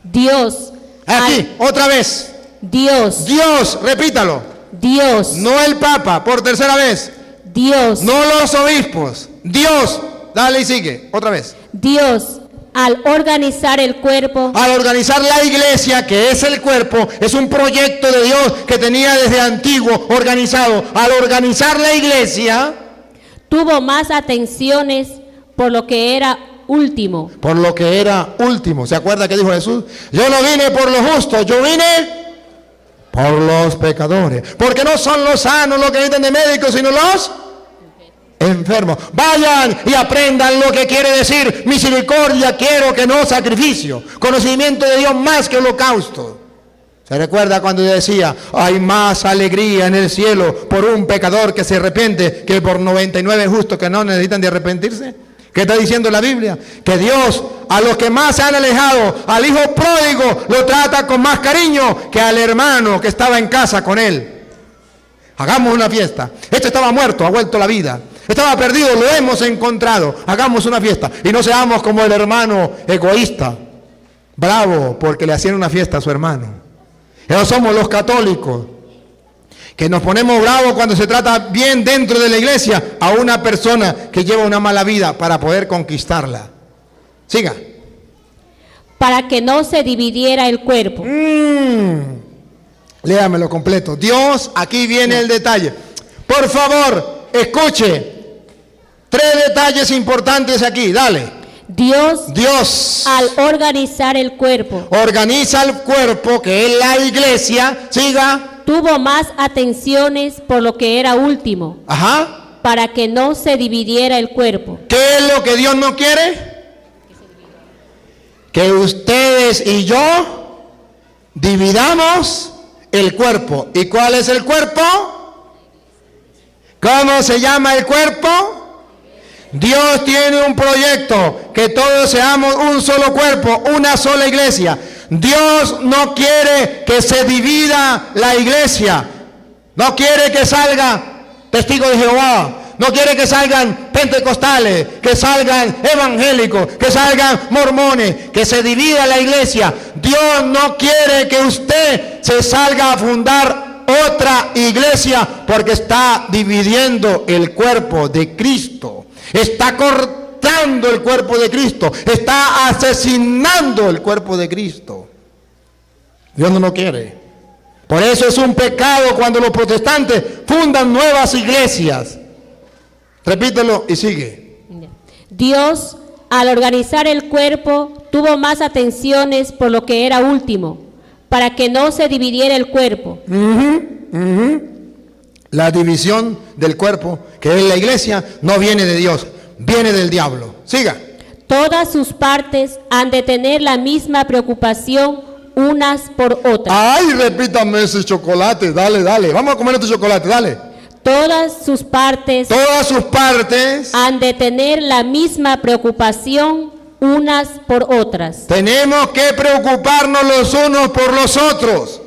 Dios. Aquí, otra vez. Dios. Dios, repítalo. Dios. No el Papa, por tercera vez. Dios. No los obispos. Dios. Dale y sigue, otra vez. Dios, al organizar el cuerpo, Al organizar la iglesia, que es el cuerpo, es un proyecto de Dios que tenía desde antiguo organizado. Al organizar la iglesia, tuvo más atenciones por lo que era último. por lo que era último. ¿Se acuerda que dijo Jesús? Yo no vine por los justos, yo vine por los pecadores. Porque no son los sanos los que necesitan de médicos, sino los enfermos. Vayan y aprendan lo que quiere decir misericordia quiero, que no sacrificio. Conocimiento de Dios más que holocausto. ¿Se recuerda cuando decía, hay más alegría en el cielo por un pecador que se arrepiente que por 99 justos que no necesitan de arrepentirse? ¿Qué está diciendo la Biblia? Que Dios a los que más se han alejado, al hijo pródigo, lo trata con más cariño que al hermano que estaba en casa con él. Hagamos una fiesta. Este estaba muerto, ha vuelto a la vida. Estaba perdido, lo hemos encontrado. Hagamos una fiesta. Y no seamos como el hermano egoísta, bravo, porque le hacían una fiesta a su hermano. Esos somos los católicos, que nos ponemos bravos cuando se trata bien dentro de la iglesia a una persona que lleva una mala vida para poder conquistarla. Siga. Para que no se dividiera el cuerpo. Léamelo completo. Dios, aquí viene el detalle. Por favor, escuche. 3 detalles importantes aquí, dale. Dios al organizar el cuerpo, organiza el cuerpo, que es la iglesia. Siga. tuvo más atenciones por lo que era último, Ajá. para que no se dividiera el cuerpo. ¿Qué es lo que Dios no quiere? que ustedes y yo dividamos el cuerpo. ¿Y cuál es el cuerpo? ¿Cómo se llama el cuerpo? Dios tiene un proyecto, que todos seamos un solo cuerpo, una sola iglesia. Dios no quiere que se divida la iglesia. No quiere que salga testigos de Jehová. No quiere que salgan pentecostales, que salgan evangélicos, que salgan mormones, que se divida la iglesia. Dios no quiere que usted se salga a fundar otra iglesia, porque está dividiendo el cuerpo de Cristo. Está cortando el cuerpo de Cristo. Está asesinando el cuerpo de Cristo. Dios no lo quiere. Por eso es un pecado cuando los protestantes fundan nuevas iglesias. Repítelo y sigue. Dios, al organizar el cuerpo, tuvo más atenciones por lo que era último, para que no se dividiera el cuerpo. La división del cuerpo, que es la iglesia, no viene de Dios, viene del diablo. Siga. Todas sus partes han de tener la misma preocupación unas por otras. Ay, repítame ese chocolate, dale, dale. Vamos a comer este chocolate, dale. Todas sus partes han de tener la misma preocupación unas por otras. Tenemos que preocuparnos los unos por los otros.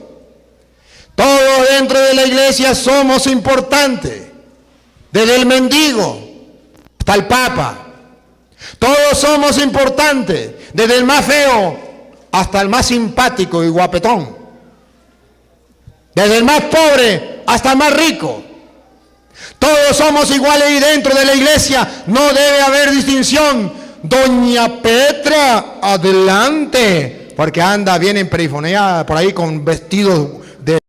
Todos dentro de la iglesia somos importantes. Desde el mendigo hasta el papa. Todos somos importantes. Desde el más feo hasta el más simpático y guapetón. Desde el más pobre hasta el más rico. Todos somos iguales y dentro de la iglesia no debe haber distinción. Doña Petra, adelante, porque anda bien emperifoneada por ahí con vestidos de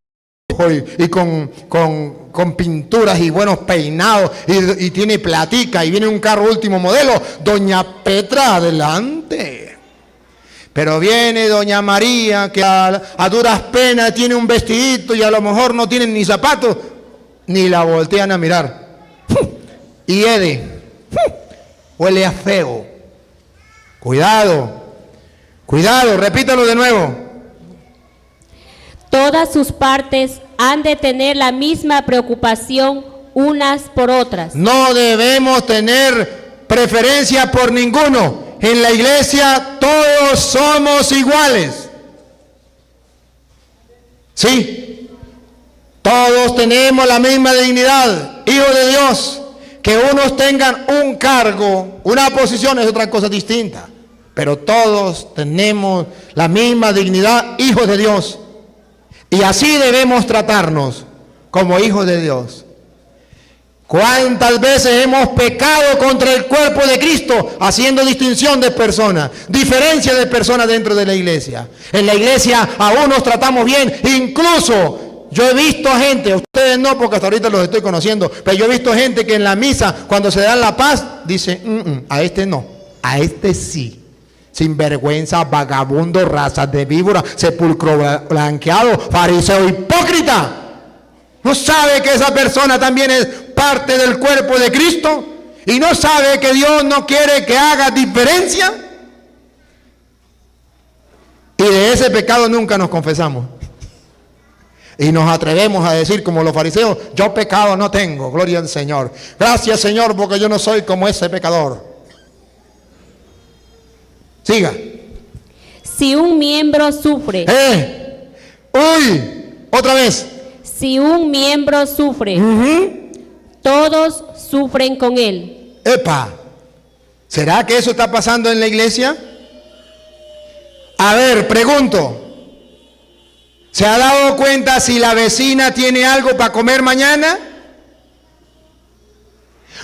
y con pinturas y buenos peinados y tiene platica y viene un carro último modelo. Doña Petra, adelante. Pero viene doña María, que a duras penas tiene un vestidito y a lo mejor no tiene ni zapatos, ni la voltean a mirar. Y Ede, huele a feo. Cuidado, cuidado, repítalo de nuevo. Todas sus partes han de tener la misma preocupación unas por otras. No debemos tener preferencia por ninguno. En la iglesia todos somos iguales. ¿Sí? Todos tenemos la misma dignidad, hijos de Dios. Que unos tengan un cargo, una posición es otra cosa distinta. Pero todos tenemos la misma dignidad, hijos de Dios. Y así debemos tratarnos como hijos de Dios. ¿Cuántas veces hemos pecado contra el cuerpo de Cristo haciendo distinción de personas, diferencia de personas dentro de la iglesia? En la iglesia a unos tratamos bien, incluso yo he visto gente, ustedes no porque hasta ahorita los estoy conociendo, pero yo he visto gente que en la misa cuando se dan la paz dice, a este no, a este sí. Sinvergüenza, vagabundo, raza de víbora, sepulcro blanqueado, fariseo hipócrita. ¿No sabe que esa persona también es parte del cuerpo de Cristo? ¿Y no sabe que Dios no quiere que haga diferencia? Y de ese pecado nunca nos confesamos. Y nos atrevemos a decir como los fariseos, yo pecado no tengo, gloria al Señor. Gracias Señor porque yo no soy como ese pecador. Siga. Si un miembro sufre. Uy, otra vez. Si un miembro sufre, todos sufren con él. Epa, ¿será que eso está pasando en la iglesia? A ver, pregunto. ¿Se ha dado cuenta si la vecina tiene algo para comer mañana?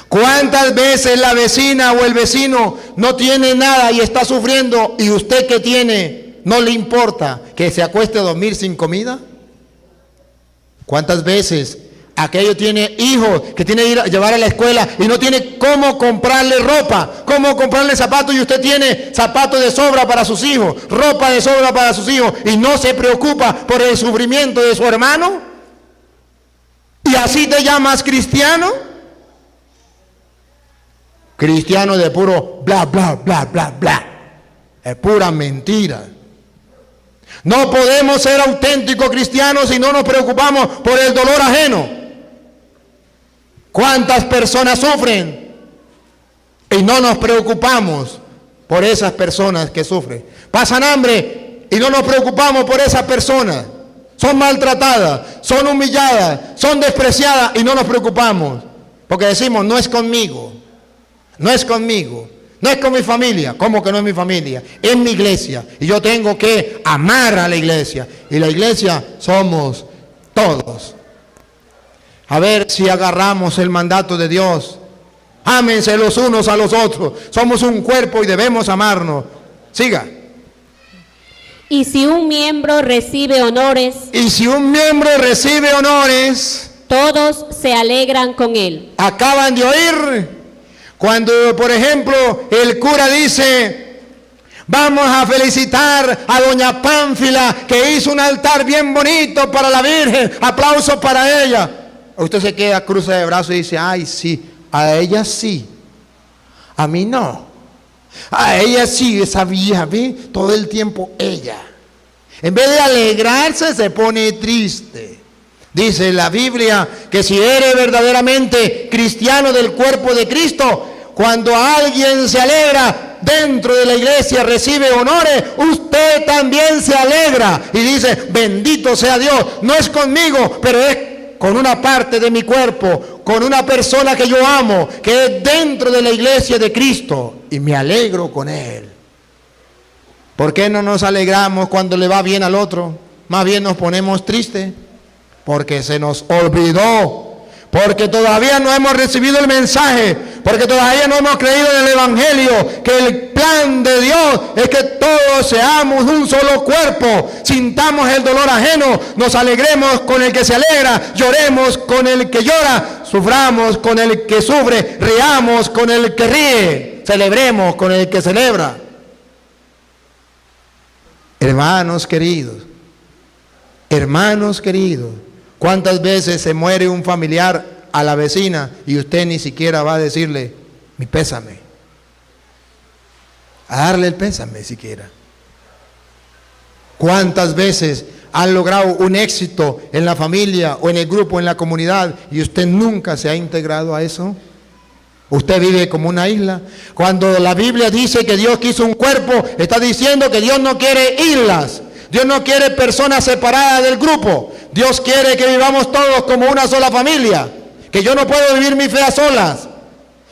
¿Cuántas veces la vecina o el vecino no tiene nada y está sufriendo y usted que tiene no le importa que se acueste a dormir sin comida? ¿Cuántas veces aquello tiene hijos que tiene que ir a llevar a la escuela y no tiene cómo comprarle ropa, cómo comprarle zapatos y usted tiene zapatos de sobra para sus hijos, ropa de sobra para sus hijos y no se preocupa por el sufrimiento de su hermano? ¿Y así te llamas cristiano? Cristiano de puro bla, bla, bla, bla, bla. Es pura mentira. No podemos ser auténticos cristianos si no nos preocupamos por el dolor ajeno. ¿Cuántas personas sufren? Y no nos preocupamos por esas personas que sufren. Pasan hambre y no nos preocupamos por esas personas. Son maltratadas, son humilladas, son despreciadas y no nos preocupamos. Porque decimos, no es conmigo, no es conmigo, no es con mi familia. ¿Cómo que no es mi familia? Es mi iglesia y yo tengo que amar a la iglesia. Y la iglesia somos todos. A ver si agarramos el mandato de Dios. Ámense los unos a los otros. Somos un cuerpo y debemos amarnos. Siga. Y si un miembro recibe honores, Y si un miembro recibe honores, todos se alegran con él. acaban de oír cuando, por ejemplo, el cura dice: vamos a felicitar a doña Pánfila, que hizo un altar bien bonito para la Virgen. Aplausos para ella. Usted se queda, cruza de brazos y dice: ay, sí, a ella sí, a mí no. A ella sí, esa vieja, ¿ve? Todo el tiempo ella. En vez de alegrarse, se pone triste. Dice la Biblia que si eres verdaderamente cristiano del cuerpo de Cristo, cuando alguien se alegra dentro de la iglesia, recibe honores, usted también se alegra y dice: bendito sea Dios. No es conmigo, pero es con una parte de mi cuerpo, con una persona que yo amo, que es dentro de la iglesia de Cristo, y me alegro con él. ¿Por qué no nos alegramos cuando le va bien al otro? Más bien nos ponemos tristes, porque se nos olvidó, porque todavía no hemos recibido el mensaje, porque todavía no hemos creído en el evangelio, que el plan de Dios es que todos seamos un solo cuerpo, sintamos el dolor ajeno, nos alegremos con el que se alegra, lloremos con el que llora, suframos con el que sufre, riamos con el que ríe, celebremos con el que celebra. Hermanos queridos, ¿cuántas veces se muere un familiar a la vecina y usted ni siquiera va a decirle mi pésame? A darle el pésame siquiera. ¿Cuántas veces han logrado un éxito en la familia o en el grupo, en la comunidad, y usted nunca se ha integrado a eso? Usted vive como una isla. Cuando la Biblia dice que Dios quiso un cuerpo, está diciendo que Dios no quiere islas. Dios no quiere personas separadas del grupo. Dios quiere que vivamos todos como una sola familia. Que yo no puedo vivir mi fe a solas.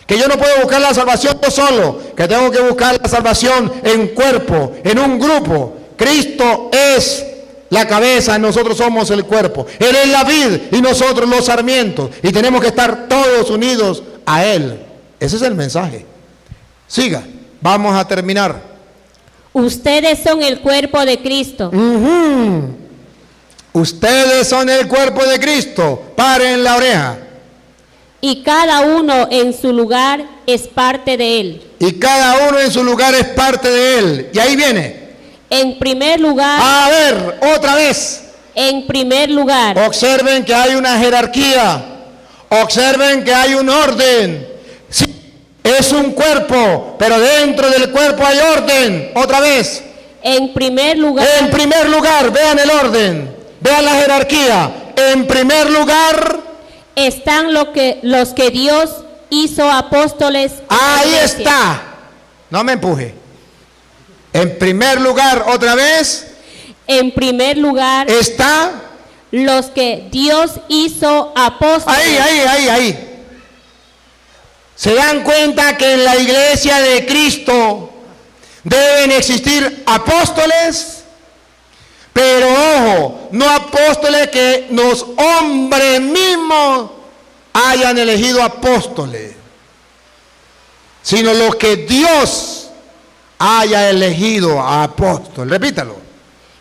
Que yo no puedo buscar la salvación yo solo. Que tengo que buscar la salvación en cuerpo, en un grupo. Cristo es la cabeza, nosotros somos el cuerpo. Él es la vid y nosotros los sarmientos. Y tenemos que estar todos unidos a Él. Ese es el mensaje. Siga, vamos a terminar. Ustedes son el cuerpo de Cristo. Ustedes son el cuerpo de Cristo. Paren la oreja. Y cada uno en su lugar es parte de Él. Y cada uno en su lugar es parte de Él. Y ahí viene. En primer lugar. A ver, otra vez. En primer lugar. Observen que hay una jerarquía. Observen que hay un orden. Sí, es un cuerpo, pero dentro del cuerpo hay orden. Otra vez. En primer lugar. En primer lugar, vean el orden. Vean la jerarquía. En primer lugar están los que Dios hizo apóstoles. Ahí está. No me empuje. En primer lugar, otra vez. En primer lugar está los que Dios hizo apóstoles. Ahí. ¿Se dan cuenta que en la iglesia de Cristo deben existir apóstoles? Pero ojo, no apóstoles que los hombres mismos hayan elegido apóstoles, sino los que Dios haya elegido a apóstoles. Repítalo.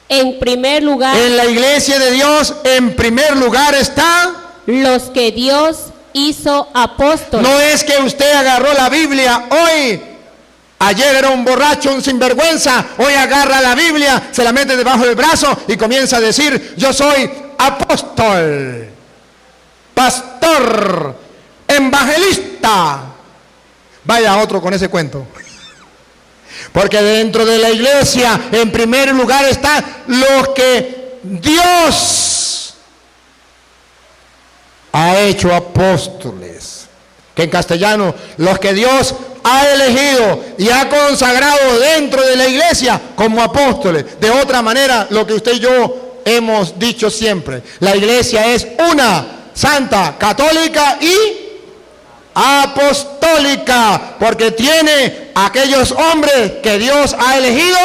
En primer lugar. En la iglesia de Dios, en primer lugar está los que Dios hizo apóstoles. No es que usted agarró la Biblia hoy. Ayer era un borracho, un sinvergüenza. Hoy agarra la Biblia, se la mete debajo del brazo y comienza a decir: yo soy apóstol, pastor, evangelista. Vaya otro con ese cuento. Porque dentro de la iglesia, en primer lugar, están los que Dios ha hecho apóstoles. Que en castellano, los que Dios ha elegido y ha consagrado dentro de la iglesia como apóstoles. De otra manera, lo que usted y yo hemos dicho siempre, la iglesia es una, santa, católica y apostólica, porque tiene aquellos hombres que Dios ha elegido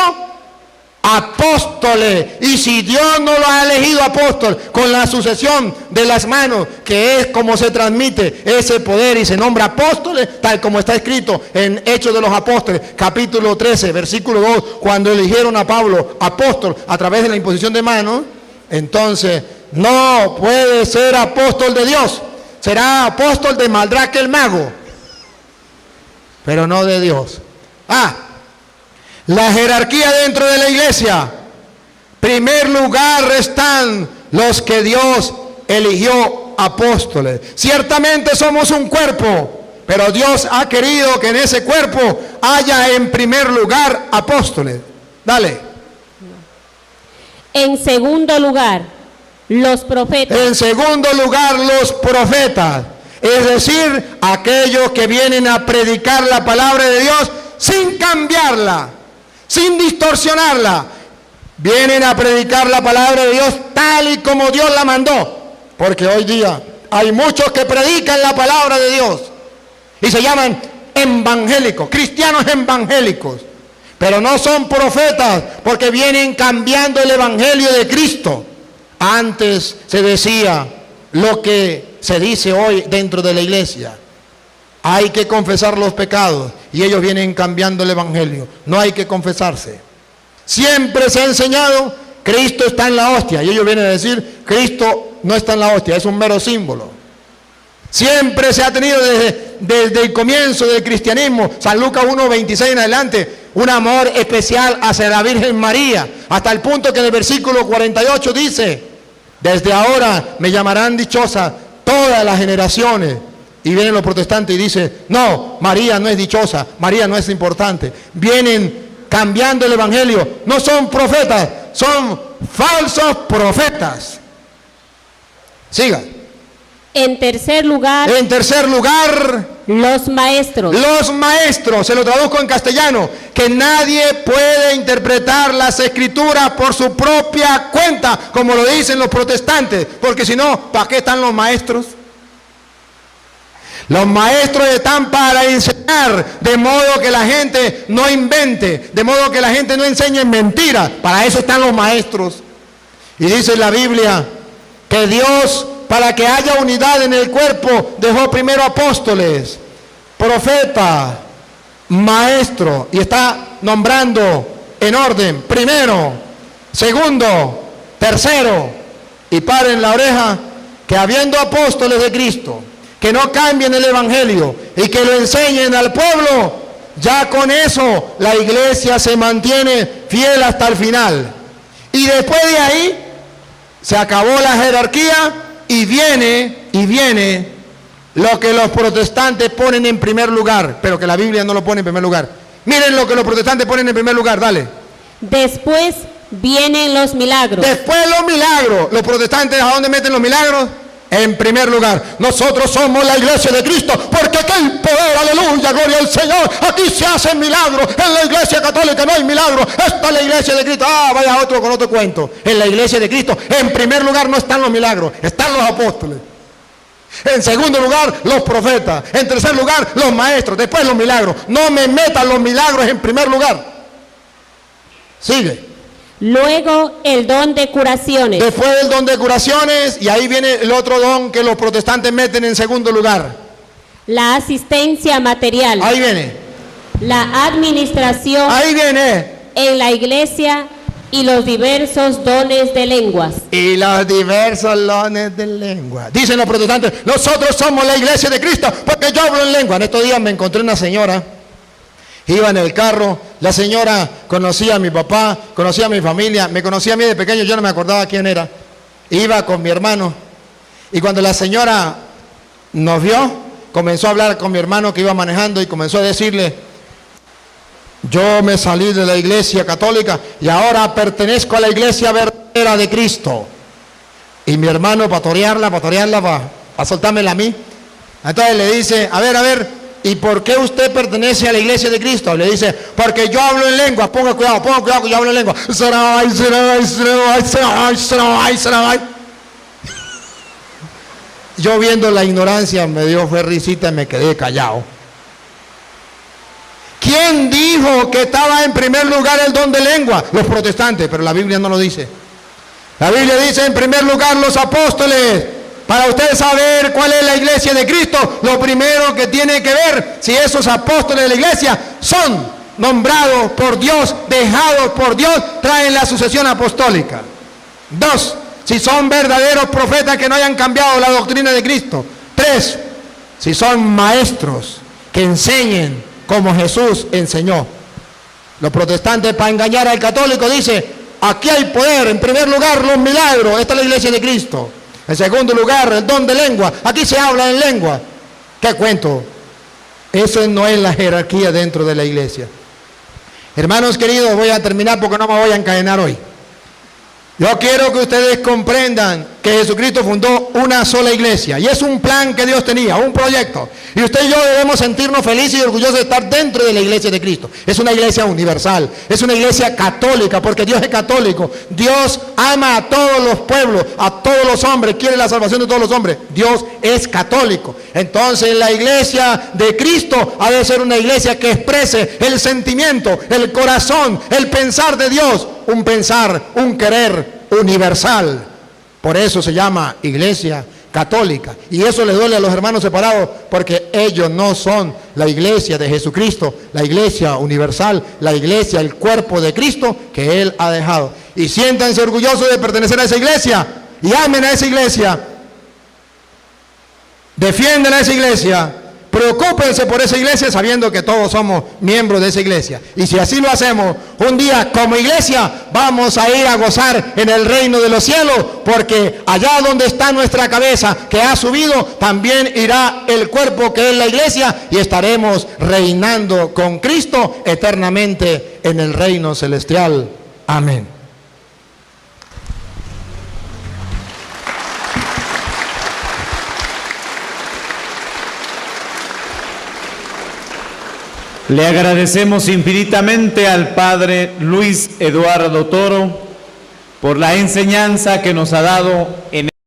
apóstoles. Y si Dios no lo ha elegido apóstol, con la sucesión de las manos, que es como se transmite ese poder y se nombra apóstoles, tal como está escrito en Hechos de los Apóstoles, capítulo 13, versículo 2, cuando eligieron a Pablo apóstol a través de la imposición de manos, entonces no puede ser apóstol de Dios. Será apóstol de Maldraque el mago, pero no de Dios. La jerarquía dentro de la iglesia. Primer lugar están los que Dios eligió apóstoles. Ciertamente somos un cuerpo, pero Dios ha querido que en ese cuerpo haya en primer lugar apóstoles. Dale. En segundo lugar, los profetas. En segundo lugar, los profetas. Es decir, aquellos que vienen a predicar la palabra de Dios sin cambiarla, sin distorsionarla. Vienen a predicar la palabra de Dios tal y como Dios la mandó. Porque hoy día hay muchos que predican la palabra de Dios y se llaman evangélicos, cristianos evangélicos, pero no son profetas, porque vienen cambiando el evangelio de Cristo. Antes se decía lo que se dice hoy dentro de la iglesia: hay que confesar los pecados, y ellos vienen cambiando el evangelio. No hay que confesarse. Siempre se ha enseñado: Cristo está en la hostia, y ellos vienen a decir: Cristo no está en la hostia, es un mero símbolo. Siempre se ha tenido desde el comienzo del cristianismo, San Lucas 1:26 en adelante, un amor especial hacia la Virgen María, hasta el punto que en el versículo 48 dice: desde ahora me llamarán dichosa todas las generaciones. Y vienen los protestantes y dicen: no, María no es dichosa, María no es importante. Vienen cambiando el evangelio. No son profetas, son falsos profetas. Siga. En tercer lugar, los maestros. Los maestros, se lo traduzco en castellano, que nadie puede interpretar las escrituras por su propia cuenta, como lo dicen los protestantes, porque si no, ¿para qué están los maestros? Los maestros están para enseñar, de modo que la gente no invente, de modo que la gente no enseñe mentiras. Para eso están los maestros. Y dice la Biblia que Dios, para que haya unidad en el cuerpo, dejó primero apóstoles, profetas, maestros, y está nombrando en orden: primero, segundo, tercero. Y paren la oreja, que habiendo apóstoles de Cristo, que no cambien el evangelio y que lo enseñen al pueblo, ya con eso la iglesia se mantiene fiel hasta el final. Y después de ahí se acabó la jerarquía y viene lo que los protestantes ponen en primer lugar, pero que la Biblia no lo pone en primer lugar. Miren lo que los protestantes ponen en primer lugar, dale. Después vienen los milagros. Después los milagros. Los protestantes, ¿a dónde meten los milagros? En primer lugar. Nosotros somos la iglesia de Cristo, porque aquí hay poder, aleluya, gloria al Señor. Aquí se hacen milagros. En la iglesia católica no hay milagros. Esta es la iglesia de Cristo. Vaya otro con otro cuento. En la iglesia de Cristo, en primer lugar no están los milagros, están los apóstoles. En segundo lugar, los profetas. En tercer lugar, los maestros. Después los milagros. No me metan los milagros en primer lugar. Sigue. Luego el don de curaciones. Después del don de curaciones, y ahí viene el otro don que los protestantes meten en segundo lugar: la asistencia material. Ahí viene. La administración. Ahí viene. En la iglesia, y los diversos dones de lenguas. Y los diversos dones de lengua. Dicen los protestantes: nosotros somos la iglesia de Cristo porque yo hablo en lengua. En estos días me encontré una señora. Iba en el carro, la señora conocía a mi papá, conocía a mi familia, me conocía a mí de pequeño, yo no me acordaba quién era. Iba con mi hermano, y cuando la señora nos vio, comenzó a hablar con mi hermano que iba manejando y comenzó a decirle: Yo me salí de la iglesia católica y ahora pertenezco a la iglesia verdadera de Cristo. Y mi hermano, para torearla, para soltármela a mí. Entonces le dice, a ver, ¿y por qué usted pertenece a la iglesia de Cristo? Le dice, porque yo hablo en lengua. Ponga cuidado que yo hablo en lengua. Yo viendo la ignorancia me dio fue risita y me quedé callado. ¿Quién dijo que estaba en primer lugar el don de lengua? Los protestantes, pero la Biblia no lo dice. La Biblia dice en primer lugar los apóstoles. Para usted saber cuál es la iglesia de Cristo, lo primero que tiene que ver si esos apóstoles de la iglesia son nombrados por Dios, dejados por Dios, traen la sucesión apostólica. 2, si son verdaderos profetas que no hayan cambiado la doctrina de Cristo. 3, si son maestros que enseñen como Jesús enseñó. Los protestantes, para engañar al católico, dicen, aquí hay poder, en primer lugar los milagros, esta es la iglesia de Cristo. En segundo lugar, el don de lengua, aquí se habla en lengua. ¿Qué cuento? Eso no es la jerarquía dentro de la iglesia. Hermanos queridos, voy a terminar porque no me voy a encadenar hoy. Yo quiero que ustedes comprendan que Jesucristo fundó una sola iglesia y es un plan que Dios tenía, un proyecto. Y usted y yo debemos sentirnos felices y orgullosos de estar dentro de la iglesia de Cristo. Es una iglesia universal, es una iglesia católica porque Dios es católico. Dios ama a todos los pueblos, a todos los hombres, quiere la salvación de todos los hombres. Dios es católico. Entonces la iglesia de Cristo ha de ser una iglesia que exprese el sentimiento, el corazón, el pensar de Dios. Un pensar, un querer universal. Por eso se llama iglesia católica. Y eso les duele a los hermanos separados porque ellos no son la iglesia de Jesucristo, la iglesia universal, la iglesia, el cuerpo de Cristo que Él ha dejado. Y siéntanse orgullosos de pertenecer a esa iglesia y amen a esa iglesia. Defienden a esa iglesia. Preocúpense por esa iglesia sabiendo que todos somos miembros de esa iglesia. Y si así lo hacemos, un día como iglesia vamos a ir a gozar en el reino de los cielos, porque allá donde está nuestra cabeza que ha subido, también irá el cuerpo que es la iglesia y estaremos reinando con Cristo eternamente en el reino celestial. Amén. Le agradecemos infinitamente al Padre Luis Eduardo Toro por la enseñanza que nos ha dado en